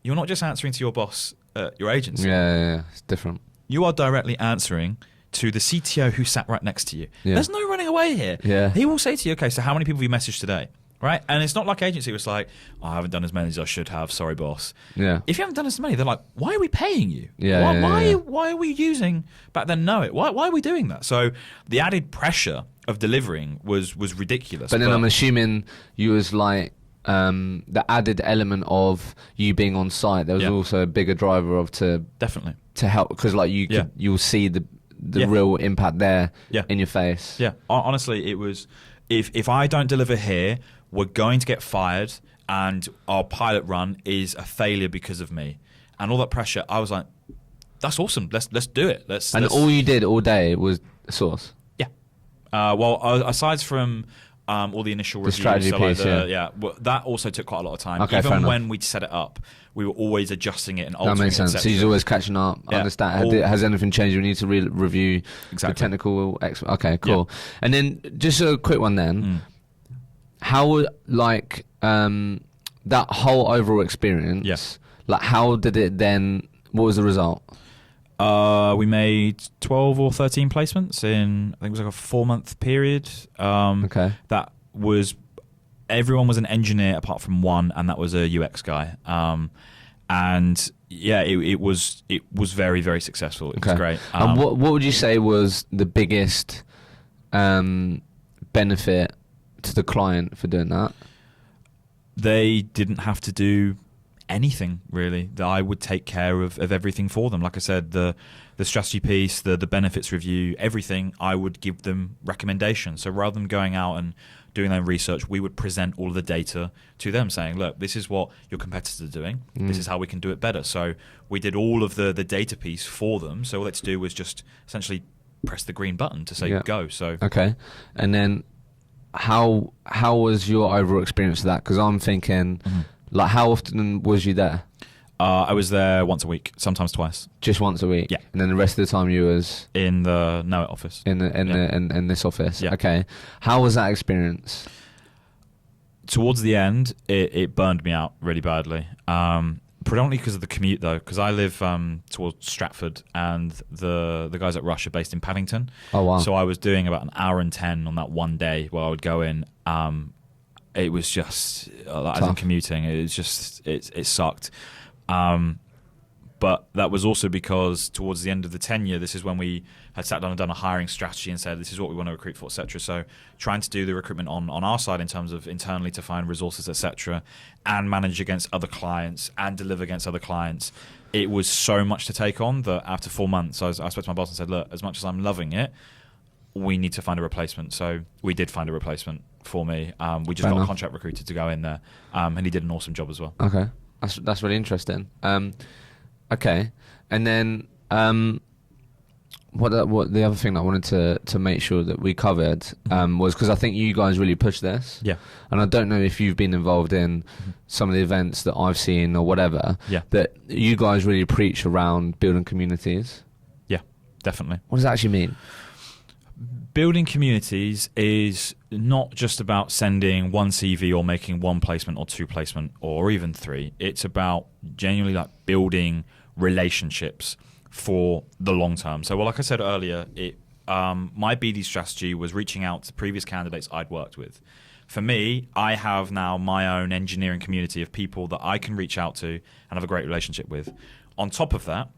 you're not just answering to your boss at your agency. Yeah, it's different. You are directly answering to the CTO who sat right next to you. Yeah. There's no running away here. Yeah. He will say to you, okay, so how many people have you messaged today? Right? And it's not like agency was like, oh, I haven't done as many as I should have. Sorry, boss. Yeah. If you haven't done as many, they're like, why are we paying you? Yeah. Why are we using back then? Know it. Why are we doing that? So the added pressure of delivering was ridiculous. But then I'm assuming you was like the added element of you being on site. There was also a bigger driver of definitely to help, because like you'll see the real impact there in your face. Yeah. Honestly, it was if I don't deliver here, we're going to get fired, and our pilot run is a failure because of me, and all that pressure. I was like, that's awesome. Let's do it. Let's. All you did all day was source. Yeah. Well, aside from all the initial reviews, strategy so piece, well, that also took quite a lot of time. Okay, even when we'd set it up, we were always adjusting it and altering it. That makes sense. So you're always catching up. Understand? Has anything changed? We need to review the technical. Okay, cool. Yeah. And then just a quick one then. How like that whole overall experience? Yes. Like, how did it then? What was the result? We made 12 or 13 placements in, I think it was like a 4-month period. Okay. That was, everyone was an engineer apart from one, and that was a UX guy. And yeah, it was very, very successful. It was great. And what would you say was the biggest benefit to the client for doing that? They didn't have to do anything really. That I would take care of everything for them. Like I said, the strategy piece, the benefits review, everything, I would give them recommendations. So rather than going out and doing their research, we would present all of the data to them saying, look, this is what your competitors are doing. This is how we can do it better. So we did all of the data piece for them. So all they had to do was just essentially press the green button to say go. So okay. And then how was your overall experience of that? Because I'm thinking, like, how often was you there? I was there once a week, sometimes twice. Just once a week? Yeah. And then the rest of the time you was in the Know It office. In this office. Yeah. Okay. How was that experience? Towards the end, it burned me out really badly. Predominantly because of the commute, though, because I live towards Stratford, and the guys at Rush are based in Paddington. Oh wow! So I was doing about an hour and 10 on that one day where I would go in. It was just as in commuting. It was just it sucked. But that was also because towards the end of the tenure, this is when we had sat down and done a hiring strategy and said, this is what we want to recruit for, etc. So trying to do the recruitment on our side in terms of internally to find resources, etc., and manage against other clients and deliver against other clients. It was so much to take on that after 4 months, I spoke to my boss and said, look, as much as I'm loving it, we need to find a replacement. So we did find a replacement for me. We just got a contract recruiter to go in there, and he did an awesome job as well. Okay, that's really interesting. Okay, and then what the other thing that I wanted to make sure that we covered was, because I think you guys really pushed this. Yeah. And I don't know if you've been involved in some of the events that I've seen or whatever. Yeah. That you guys really preach around building communities. Yeah, definitely. What does that actually mean? Building communities is not just about sending one CV or making one placement or two placement or even three. It's about genuinely like building relationships for the long term. So, well, like I said earlier, my BD strategy was reaching out to previous candidates I'd worked with. For me, I have now my own engineering community of people that I can reach out to and have a great relationship with. On top of that,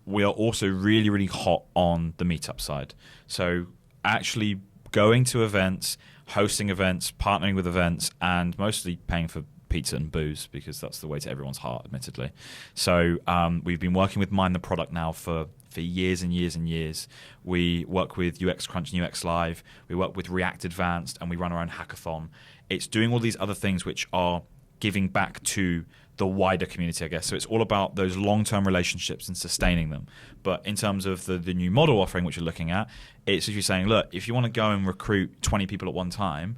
we are also really, really hot on the meetup side. So actually going to events, hosting events, partnering with events, and mostly paying for pizza and booze, because that's the way to everyone's heart, admittedly. So we've been working with Mind the Product now for for years and years and years. We work with UX Crunch and UX Live. We work with React Advanced, and we run our own hackathon. It's doing all these other things which are giving back to the wider community, I guess. So it's all about those long-term relationships and sustaining them. But in terms of the new model offering, which you're looking at, it's if you're saying, look, if you want to go and recruit 20 people at one time,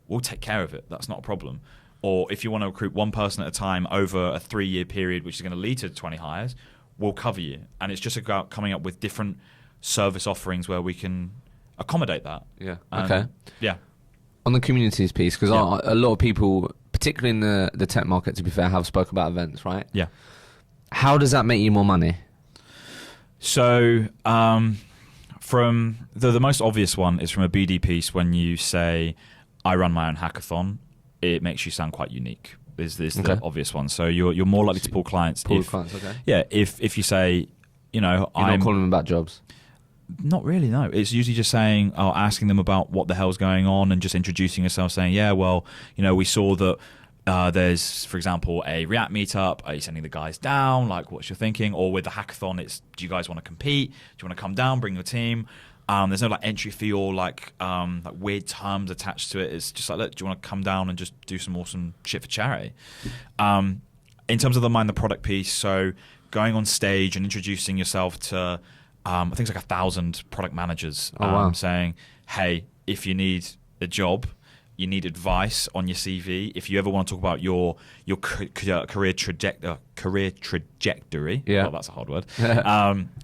we'll take care of it. That's not a problem. Or if you want to recruit one person at a time over a 3-year period, which is going to lead to 20 hires, we'll cover you. And it's just about coming up with different service offerings where we can accommodate that. Yeah. Okay. Yeah. On the communities piece, because Yeah. a lot of people, particularly in the tech market, to be fair, have spoken about events, right? Yeah. How does that make you more money? So from the most obvious one is from a BD piece. When you say, I run my own hackathon, it makes you sound quite unique. Is the obvious one. So you're more likely to pull clients. Clients, okay. Yeah, if you say, You're not calling them about jobs? Not really, no. It's usually just saying, asking them about what the hell's going on and just introducing yourself, saying, yeah, well, we saw that there's, for example, a React meetup. Are you sending the guys down? Like, what's your thinking? Or with the hackathon, it's, do you guys want to compete? Do you want to come down, bring your team? There's no like entry fee or like weird terms attached to it. It's just like, look, do you want to come down and just do some awesome shit for charity? In terms of the mind the product piece, so going on stage and introducing yourself to I think it's like 1,000 product managers saying, hey, if you need a job, you need advice on your CV, if you ever want to talk about your career trajectory, well, that's a hard word,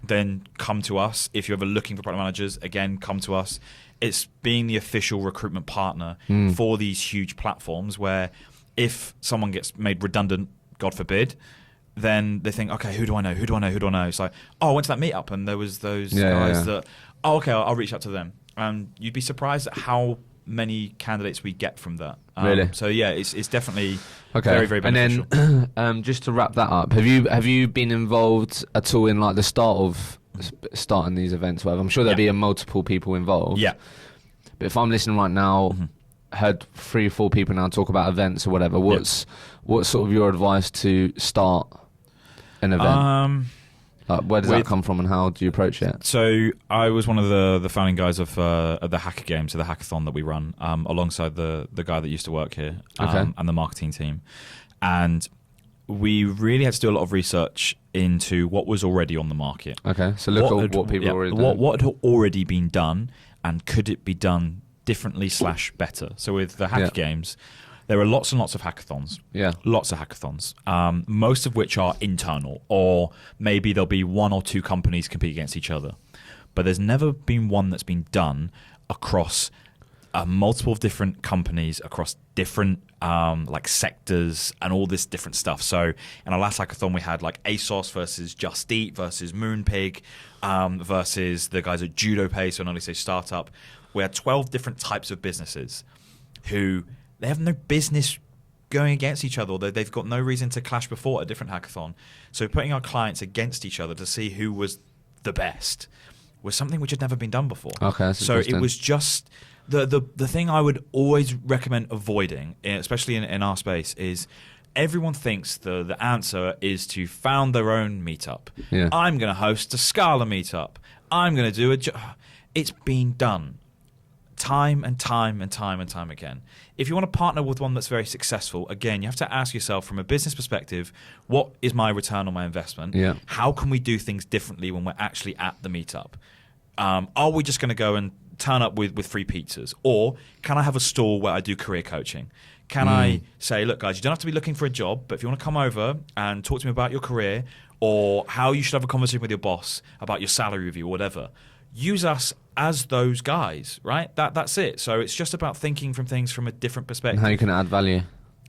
then come to us. If you're ever looking for product managers, again, come to us. It's being the official recruitment partner for these huge platforms where if someone gets made redundant, God forbid, then they think, okay, who do I know? It's like, I went to that meetup and there was those guys that, okay, I'll reach out to them. And you'd be surprised at how many candidates we get from that. Really? So yeah, it's definitely very, very beneficial. And then just to wrap that up, have you been involved at all in like the start of starting these events? Whatever? I'm sure there'll be multiple people involved. Yeah. But if I'm listening right now, heard 3 or 4 people now talk about events or whatever, what's sort of your advice to start an event? Like, where does that come from and how do you approach it? So I was one of the founding guys of the Hacker Games, so the hackathon that we run, alongside the guy that used to work here and the marketing team. And we really had to do a lot of research into what was already on the market. Okay, so look at what people already done. What had already been done and could it be done differently / better? So with the Hacker Games, there are lots and lots of hackathons. Yeah. Lots of hackathons. Most of which are internal, or maybe there'll be 1 or 2 companies compete against each other. But there's never been one that's been done across multiple different companies, across different like sectors and all this different stuff. So in our last hackathon, we had like ASOS versus Just Eat versus Moonpig versus the guys at Judo Pay, so an early stage startup. We had 12 different types of businesses who they have no business going against each other. They've got no reason to clash before at a different hackathon. So putting our clients against each other to see who was the best was something which had never been done before. Okay, so it was just the thing I would always recommend avoiding, especially in our space, is everyone thinks the answer is to found their own meetup. Yeah. I'm going to host a Scala meetup. I'm going to do it's been done time and time again. If you want to partner with one that's very successful, again, you have to ask yourself from a business perspective, what is my return on my investment? Yeah. How can we do things differently when we're actually at the meetup? Are we just going to go and turn up with free pizzas? Or can I have a stall where I do career coaching? Can I say, look, guys, you don't have to be looking for a job, but if you want to come over and talk to me about your career or how you should have a conversation with your boss about your salary review or whatever, use us as those guys, right? That's it. So it's just about thinking from things from a different perspective. And how you can add value.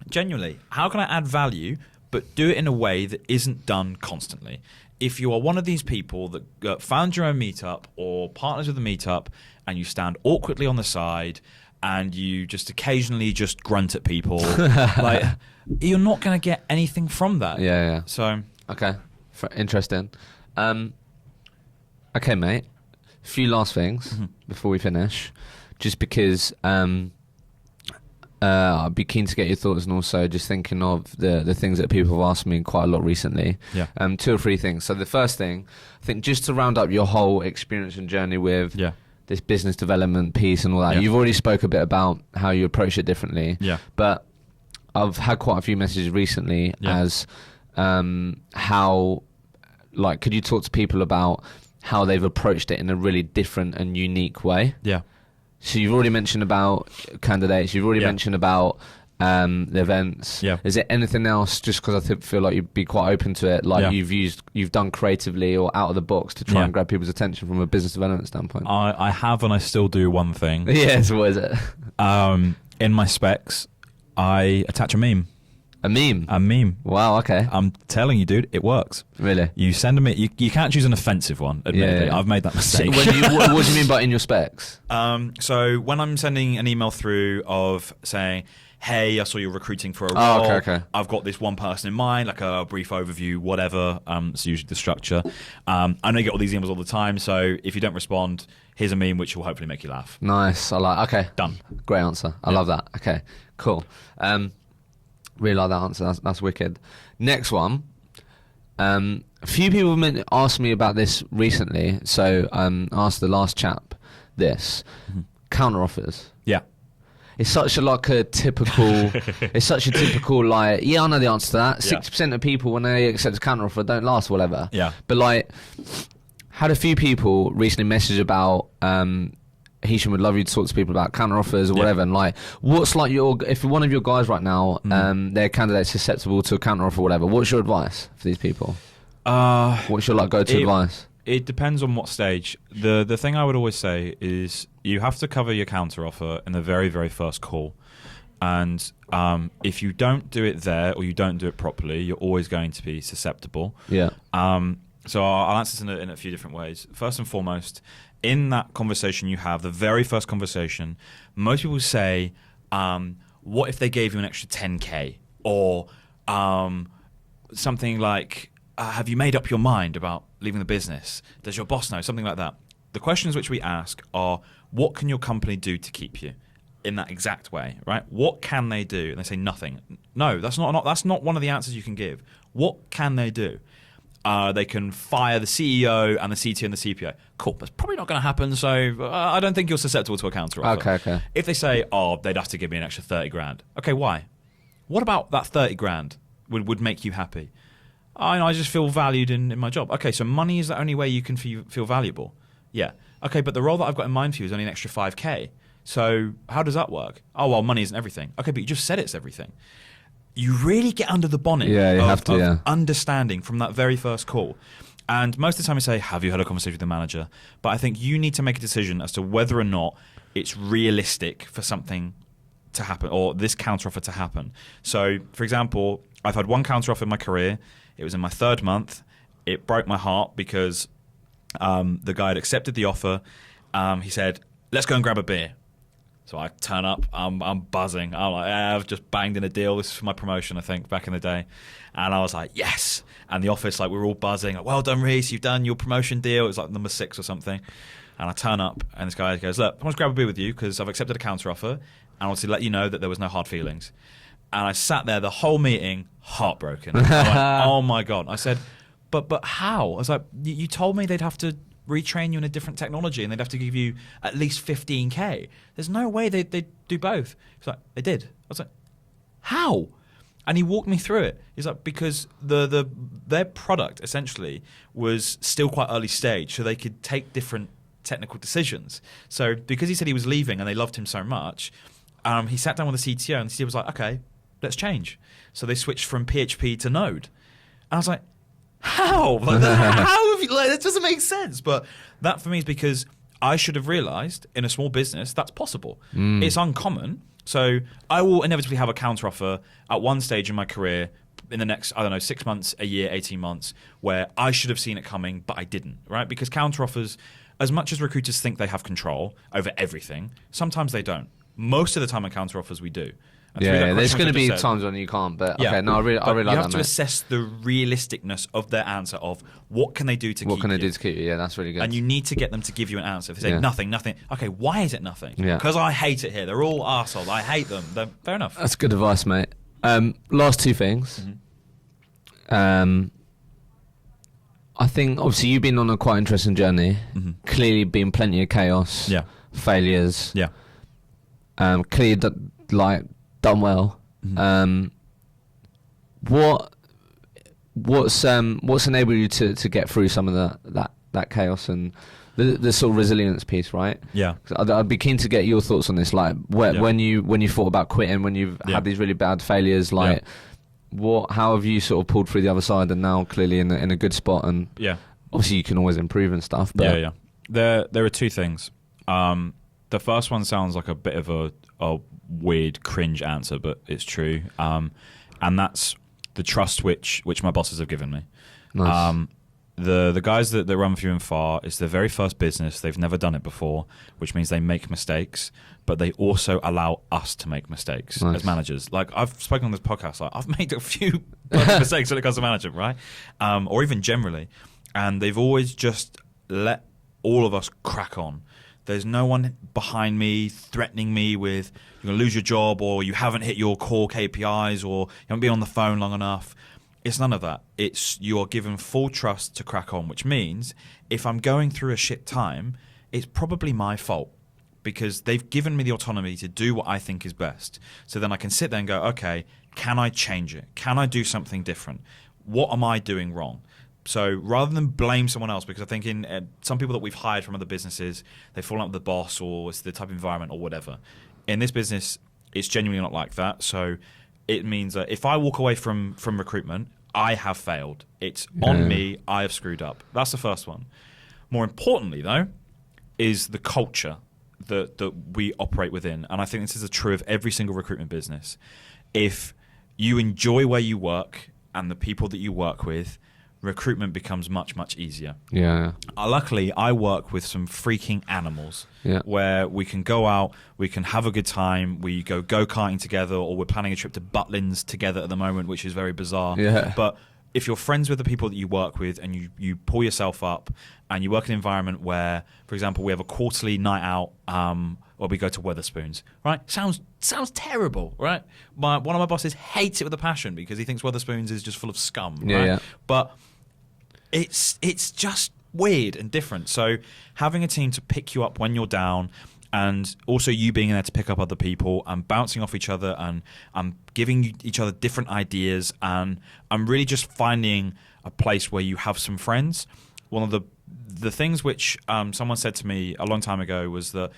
Genuinely, how can I add value, but do it in a way that isn't done constantly? If you are one of these people that found your own meetup or partners with a meetup and you stand awkwardly on the side and you just occasionally just grunt at people, like you're not going to get anything from that. Yeah. So okay, interesting. Okay, mate. Few last things before we finish, just because I'd be keen to get your thoughts, and also just thinking of the things that people have asked me quite a lot recently. Yeah. 2 or 3 things. So the first thing, I think, just to round up your whole experience and journey with this business development piece and all that. You've already spoke a bit about how you approach it differently. Yeah. But I've had quite a few messages recently as how, like, could you talk to people about how they've approached it in a really different and unique way? Yeah. So you've already mentioned about candidates. You've already mentioned about the events. Yeah. Is there anything else? Just because I feel like you'd be quite open to it, like you've done creatively or out of the box to try and grab people's attention from a business development standpoint. I have, and I still do one thing. Yes. What is it? In my specs, I attach a meme. A meme? A meme. Wow, okay. I'm telling you, dude, it works. Really? You send them it. You can't choose an offensive one, admittedly. Yeah. I've made that mistake. So what do you mean by in your specs? So when I'm sending an email through of saying, hey, I saw you're recruiting for a role. Oh, okay. I've got this one person in mind, like a brief overview, whatever. It's usually the structure. I know you get all these emails all the time, so if you don't respond, here's a meme which will hopefully make you laugh. Nice. I like. Okay. Done. Great answer. I love that. Okay. Cool. Really like that answer. That's wicked. Next one. A few people have asked me about this recently. So asked the last chap this. Counter offers. Yeah. It's such a typical. It's such a typical like. Yeah, I know the answer to that. 60% of people when they accept a counter offer don't last, whatever. Yeah. But like, had a few people recently message about. Hisham would love you to talk to people about counter offers or whatever, and like, what's like if one of your guys right now, their candidate's susceptible to a counter offer or whatever, what's your advice for these people? What's your like go-to advice? It depends on what stage. The thing I would always say is you have to cover your counter offer in the very, very first call, and if you don't do it there or you don't do it properly, you're always going to be susceptible. Yeah. So I'll answer this in a few different ways. First and foremost, in that conversation you have, the very first conversation, most people say, what if they gave you an extra 10K? Or something like, have you made up your mind about leaving the business? Does your boss know? Something like that. The questions which we ask are, what can your company do to keep you? In that exact way, right? What can they do? And they say nothing. No, that's not one of the answers you can give. What can they do? They can fire the CEO and the CTO and the CPO. Cool, that's probably not going to happen, so I don't think you're susceptible to a counter offer. Okay. If they say, they'd have to give me an extra 30 grand. Okay, why? What about that 30 grand would make you happy? I just feel valued in my job. Okay, so money is the only way you can feel valuable. Yeah. Okay, but the role that I've got in mind for you is only an extra 5K. So how does that work? Oh, well, money isn't everything. Okay, but you just said it's everything. You really get under the bonnet of understanding from that very first call. And most of the time we say, have you had a conversation with the manager? But I think you need to make a decision as to whether or not it's realistic for something to happen or this counteroffer to happen. So, for example, I've had one counteroffer in my career. It was in my 3rd month. It broke my heart because the guy had accepted the offer. He said, let's go and grab a beer. So I turn up, I'm buzzing. I'm like, I've just banged in a deal. This is for my promotion, I think, back in the day. And I was like, yes. And the office, like, we were all buzzing. Like, well done, Reece. You've done your promotion deal. It was like number 6 or something. And I turn up, and this guy goes, look, I want to grab a beer with you because I've accepted a counteroffer. And I want to let you know that there was no hard feelings. And I sat there the whole meeting, heartbroken. I went, oh, my God. I said, but how? I was like, you told me they'd have to retrain you in a different technology and they'd have to give you at least 15K. There's no way they'd do both. He's like, they did. I was like, how? And he walked me through it. He's like, because their product essentially was still quite early stage, so they could take different technical decisions. So because he said he was leaving and they loved him so much, he sat down with the CTO and the CTO was like, okay, let's change. So they switched from PHP to Node. And I was like, how? Like, how have you, like, that doesn't make sense. But that for me is because I should have realized in a small business that's possible. It's uncommon. So I will inevitably have a counteroffer at one stage in my career in the next, 6 months, a year, 18 months, where I should have seen it coming, but I didn't, right? Because counteroffers, as much as recruiters think they have control over everything, sometimes they don't. Most of the time on counteroffers we do. And through that Yeah, there's question, going to which I be just said, times when you can't, but yeah, okay, no, I really but like you that, have to mate. assess the realisticness of their answer of what can they do to What keep can I you. do to keep you? Yeah, that's really good. And you need to get them to give you an answer. If they say Yeah. nothing, okay, why is it nothing? Yeah. Because I hate it here. They're all arseholes. I hate them. Fair enough. That's good advice, mate. Last two things. I think obviously you've been on a quite interesting journey. Clearly been plenty of chaos. Yeah. Failures. Yeah. Clearly done well. What's enabled you to get through some of that chaos and the sort of resilience piece, right? Yeah. I'd be keen to get your thoughts on this. Like when you thought about quitting, when you've had these really bad failures, like how have you sort of pulled through the other side and now clearly in a good spot? And obviously you can always improve and stuff. But There are two things. The first one sounds like a bit of a weird, cringe answer, but it's true. And that's the trust which my bosses have given me. Nice. The guys that run Few and Far, it's their very first business. They've never done it before, which means they make mistakes, but they also allow us to make mistakes as managers. Like I've spoken on this podcast, like I've made a few mistakes when it comes to management, right? Or even generally. And they've always just let all of us crack on. There's no one behind me threatening me with you're going to lose your job or you haven't hit your core KPIs or you haven't been on the phone long enough. It's none of that. It's you are given full trust to crack on, which means if I'm going through a shit time, it's probably my fault because they've given me the autonomy to do what I think is best. So then I can sit there and go, okay, can I change it? Can I do something different? What am I doing wrong? So rather than blame someone else, because I think in some people that we've hired from other businesses, they've fallen out with the boss or it's the type of environment or whatever. In this business, it's genuinely not like that. So it means that if I walk away from recruitment, I have failed. It's on me. I have screwed up. That's the first one. More importantly, though, is the culture that we operate within. And I think this is true of every single recruitment business. If you enjoy where you work and the people that you work with, recruitment becomes much, much easier. Yeah. Luckily, I work with some freaking animals where we can go out, we can have a good time, we go-karting together, or we're planning a trip to Butlins together at the moment, which is very bizarre. Yeah. But if you're friends with the people that you work with and you pull yourself up and you work in an environment where, for example, we have a quarterly night out or we go to Wetherspoons, right? Sounds terrible, right? One of my bosses hates it with a passion because he thinks Wetherspoons is just full of scum, right? Yeah. But it's just weird and different. So having a team to pick you up when you're down and also you being there to pick up other people and bouncing off each other and giving each other different ideas and I'm really just finding a place where you have some friends. One of the things which someone said to me a long time ago was that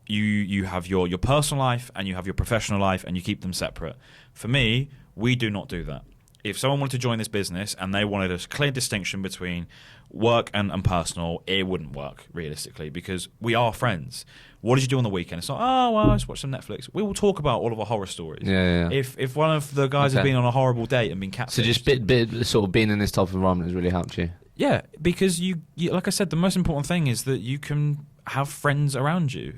you have your personal life and you have your professional life and you keep them separate. For me, we do not do that. If someone wanted to join this business and they wanted a clear distinction between work and personal, it wouldn't work realistically because we are friends. What did you do on the weekend? It's not, oh, well, I just watched some Netflix. We will talk about all of our horror stories. Yeah. If one of the guys has been on a horrible date and been catfished. So just bit sort of being in this type of environment has really helped you. Yeah, because you like I said, the most important thing is that you can have friends around you.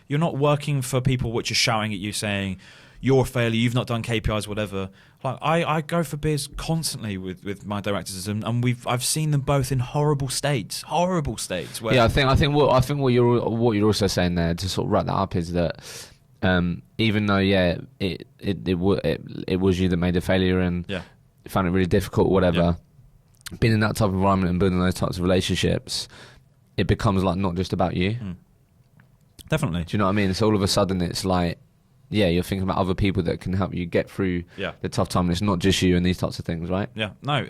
You're not working for people which are shouting at you saying, you're a failure, you've not done KPIs, whatever. Like I go for beers constantly with my directors, and I've seen them both in horrible states. Where I think what you're also saying there to sort of wrap that up is that even though it was you that made a failure and found it really difficult, whatever. Being in that type of environment and building those types of relationships, it becomes like not just about you. Definitely. Do you know what I mean? So all of a sudden it's like, you're thinking about other people that can help you get through the tough time. And it's not just you and these types of things, right? Yeah, no.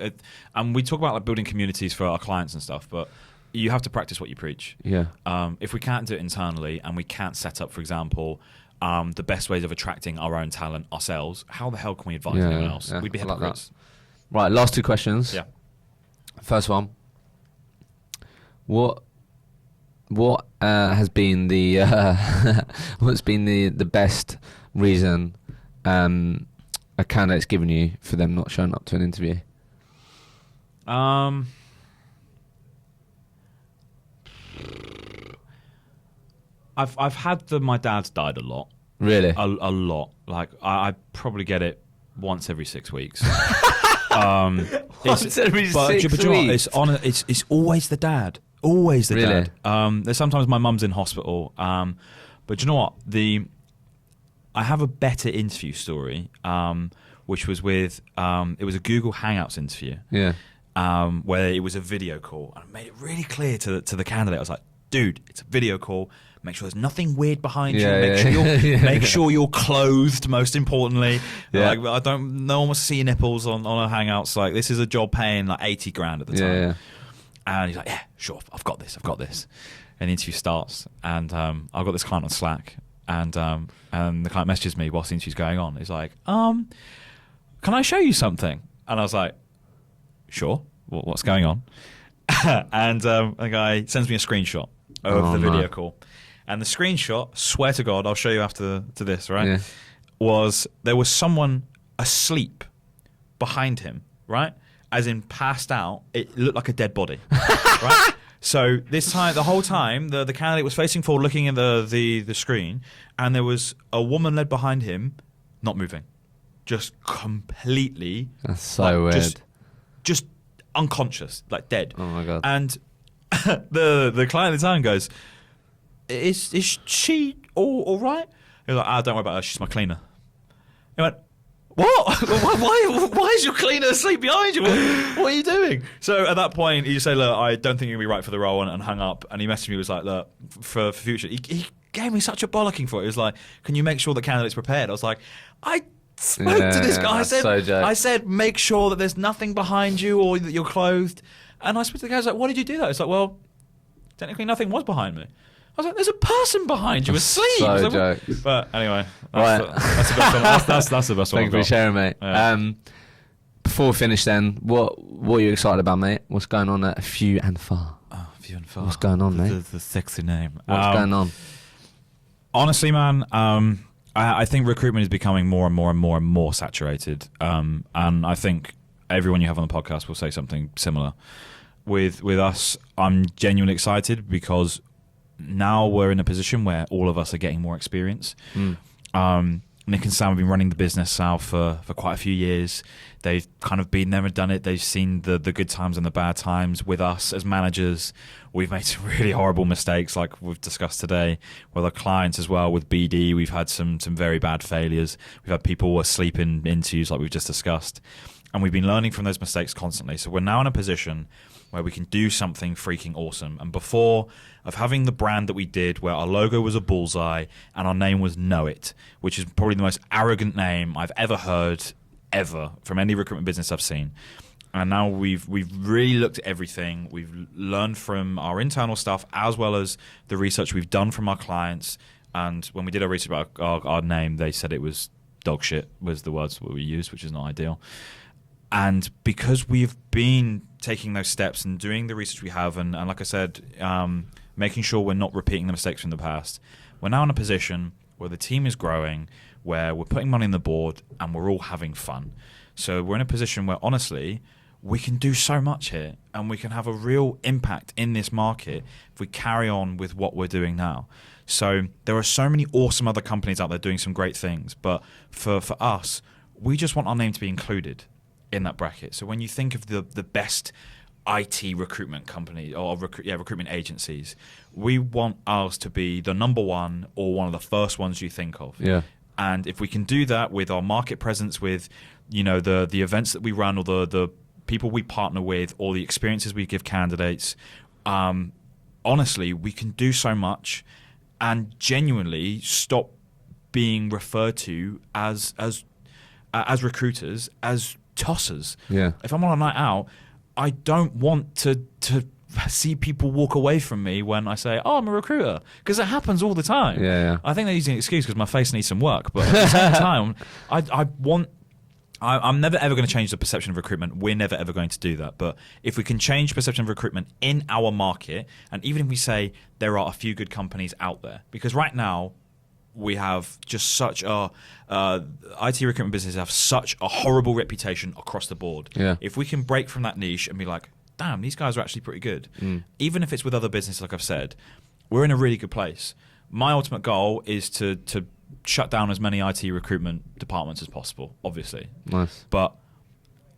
And we talk about like building communities for our clients and stuff, but you have to practice what you preach. Yeah. If we can't do it internally and we can't set up, for example, the best ways of attracting our own talent ourselves, how the hell can we advise anyone else? We'd be hypocrites. Right, last two questions. Yeah. First one. What has been the what's been the best reason a candidate's given you for them not showing up to an interview? I've had my dad's died a lot. Really? A lot. Like I probably get it once every 6 weeks. Once every 6 but you know weeks. what? It's always the dad. Always the Really? dad. There's sometimes my mum's in hospital. But you know what? I have a better interview story, which was with it was a Google Hangouts interview. Yeah. Where it was a video call. And I made it really clear to the candidate. I was like, dude, it's a video call. Make sure there's nothing weird behind you. Make sure you're clothed, most importantly. Yeah. Like, no one wants to see your nipples on a Hangouts. Like, this is a job paying like 80 grand at the time. Yeah. And he's like, yeah, sure, I've got this. And the interview starts, and I've got this client on Slack, and the client messages me whilst the interview's going on. He's like, can I show you something? And I was like, sure, what's going on? And the guy sends me a screenshot of the video call. And the screenshot, swear to God, I'll show you after this, right? Yeah. There was someone asleep behind him, right? As in passed out. It looked like a dead body, right? So the whole time, the candidate was facing forward, looking at the screen, and there was a woman led behind him, not moving, just completely. That's so weird. Just unconscious, like dead. Oh my God. And the client at the time goes, "Is she all right?" He was like, "Don't worry about her. She's my cleaner." He went, "What? why is your cleaner asleep behind you? What are you doing?" So at that point, he just said, "Look, I don't think you're going to be right for the role," and hung up. And he messaged me, was like, "Look, for future," he gave me such a bollocking for it. He was like, "Can you make sure the candidate's prepared?" I was like, I spoke to this guy. I said, make sure that there's nothing behind you or that you're clothed. And I spoke to the guy. I was like, "Why did you do that?" It's like, "Well, technically nothing was behind me." I was like, "There's a person behind you asleep." So like, jokes. But anyway, Right. that's the best one. That's the best one. Thank you for sharing, mate. Yeah. Before we finish, then, what are you excited about, mate? What's going on at Few and Far? Oh, Few and Far. What's going on, mate? The sexy name. What's going on? Honestly, man, I think recruitment is becoming more and more and more and more saturated. And I think everyone you have on the podcast will say something similar. With us, I'm genuinely excited because now we're in a position where all of us are getting more experience. Nick and Sam have been running the business now for quite a few years. They've kind of been there and done it. They've seen the good times and the bad times. With us as managers, we've made some really horrible mistakes like we've discussed today. With our clients as well, with BD, we've had some very bad failures. We've had people asleep in interviews like we've just discussed. And we've been learning from those mistakes constantly. So we're now in a position where we can do something freaking awesome. And before of having the brand that we did, where our logo was a bullseye and our name was Know It, which is probably the most arrogant name I've ever heard, ever, from any recruitment business I've seen. And now we've really looked at everything. We've learned from our internal stuff as well as the research we've done from our clients. And when we did our research about our name, they said it was dog shit, was the words that we used, which is not ideal. And because we've been taking those steps and doing the research we have, and like I said, making sure we're not repeating the mistakes from the past, we're now in a position where the team is growing, where we're putting money on the board, and we're all having fun. So we're in a position where, honestly, we can do so much here, and we can have a real impact in this market if we carry on with what we're doing now. So there are so many awesome other companies out there doing some great things, but for us, we just want our name to be included in that bracket. So when you think of the best IT recruitment company or recruitment agencies, we want ours to be the number one or one of the first ones you think of. Yeah. And if we can do that with our market presence, with the events that we run, or the people we partner with, or the experiences we give candidates, honestly, we can do so much and genuinely stop being referred to as recruiters as tossers. Yeah. If I'm on a night out, I don't want to see people walk away from me when I say, "Oh, I'm a recruiter," because it happens all the time. Yeah. I think they're using an excuse because my face needs some work, but at the same time, I'm never ever going to change the perception of recruitment. We're never ever going to do that. But if we can change perception of recruitment in our market, and even if we say there are a few good companies out there, because right now we have just such a IT recruitment businesses have such a horrible reputation across the board. Yeah. If we can break from that niche and be like, damn, these guys are actually pretty good, even if it's with other businesses, like I've said, we're in a really good place. My ultimate goal is to shut down as many IT recruitment departments as possible, obviously. Nice. But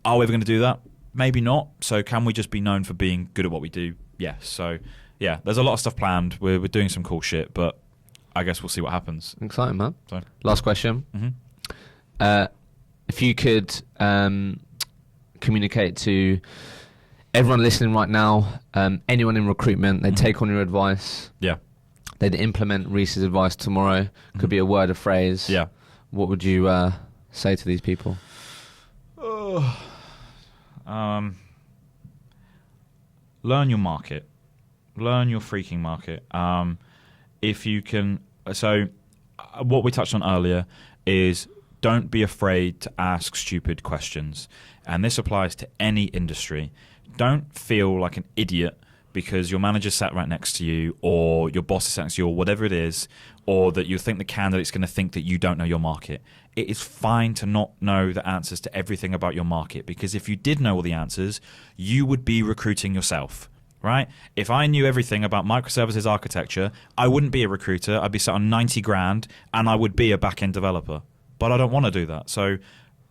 are we ever going to do that? Maybe not. So can we just be known for being good at what we do? Yes. So yeah, there's a lot of stuff planned. We're doing some cool shit, but I guess we'll see what happens. Exciting, man. So. Last question. Mm-hmm. If you could communicate to everyone listening right now, anyone in recruitment, they'd take on your advice. Yeah. They'd implement Reece's advice tomorrow. Could be a word, a phrase. Yeah. What would you say to these people? Learn your market. Learn your freaking market. If you can, what we touched on earlier is don't be afraid to ask stupid questions. And this applies to any industry. Don't feel like an idiot because your manager sat right next to you, or your boss is sat next to you, or whatever it is, or that you think the candidate's going to think that you don't know your market. It is fine to not know the answers to everything about your market, because if you did know all the answers, you would be recruiting yourself. Right? If I knew everything about microservices architecture, I wouldn't be a recruiter. I'd be sat on 90 grand and I would be a back-end developer. But I don't want to do that. So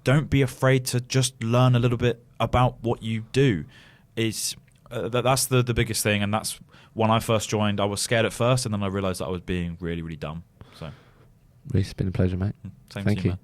don't be afraid to just learn a little bit about what you do. That's the biggest thing. And that's when I first joined, I was scared at first, and then I realized that I was being really, really dumb. So, Reece, it's been a pleasure, mate. Same Thank to you, you. man.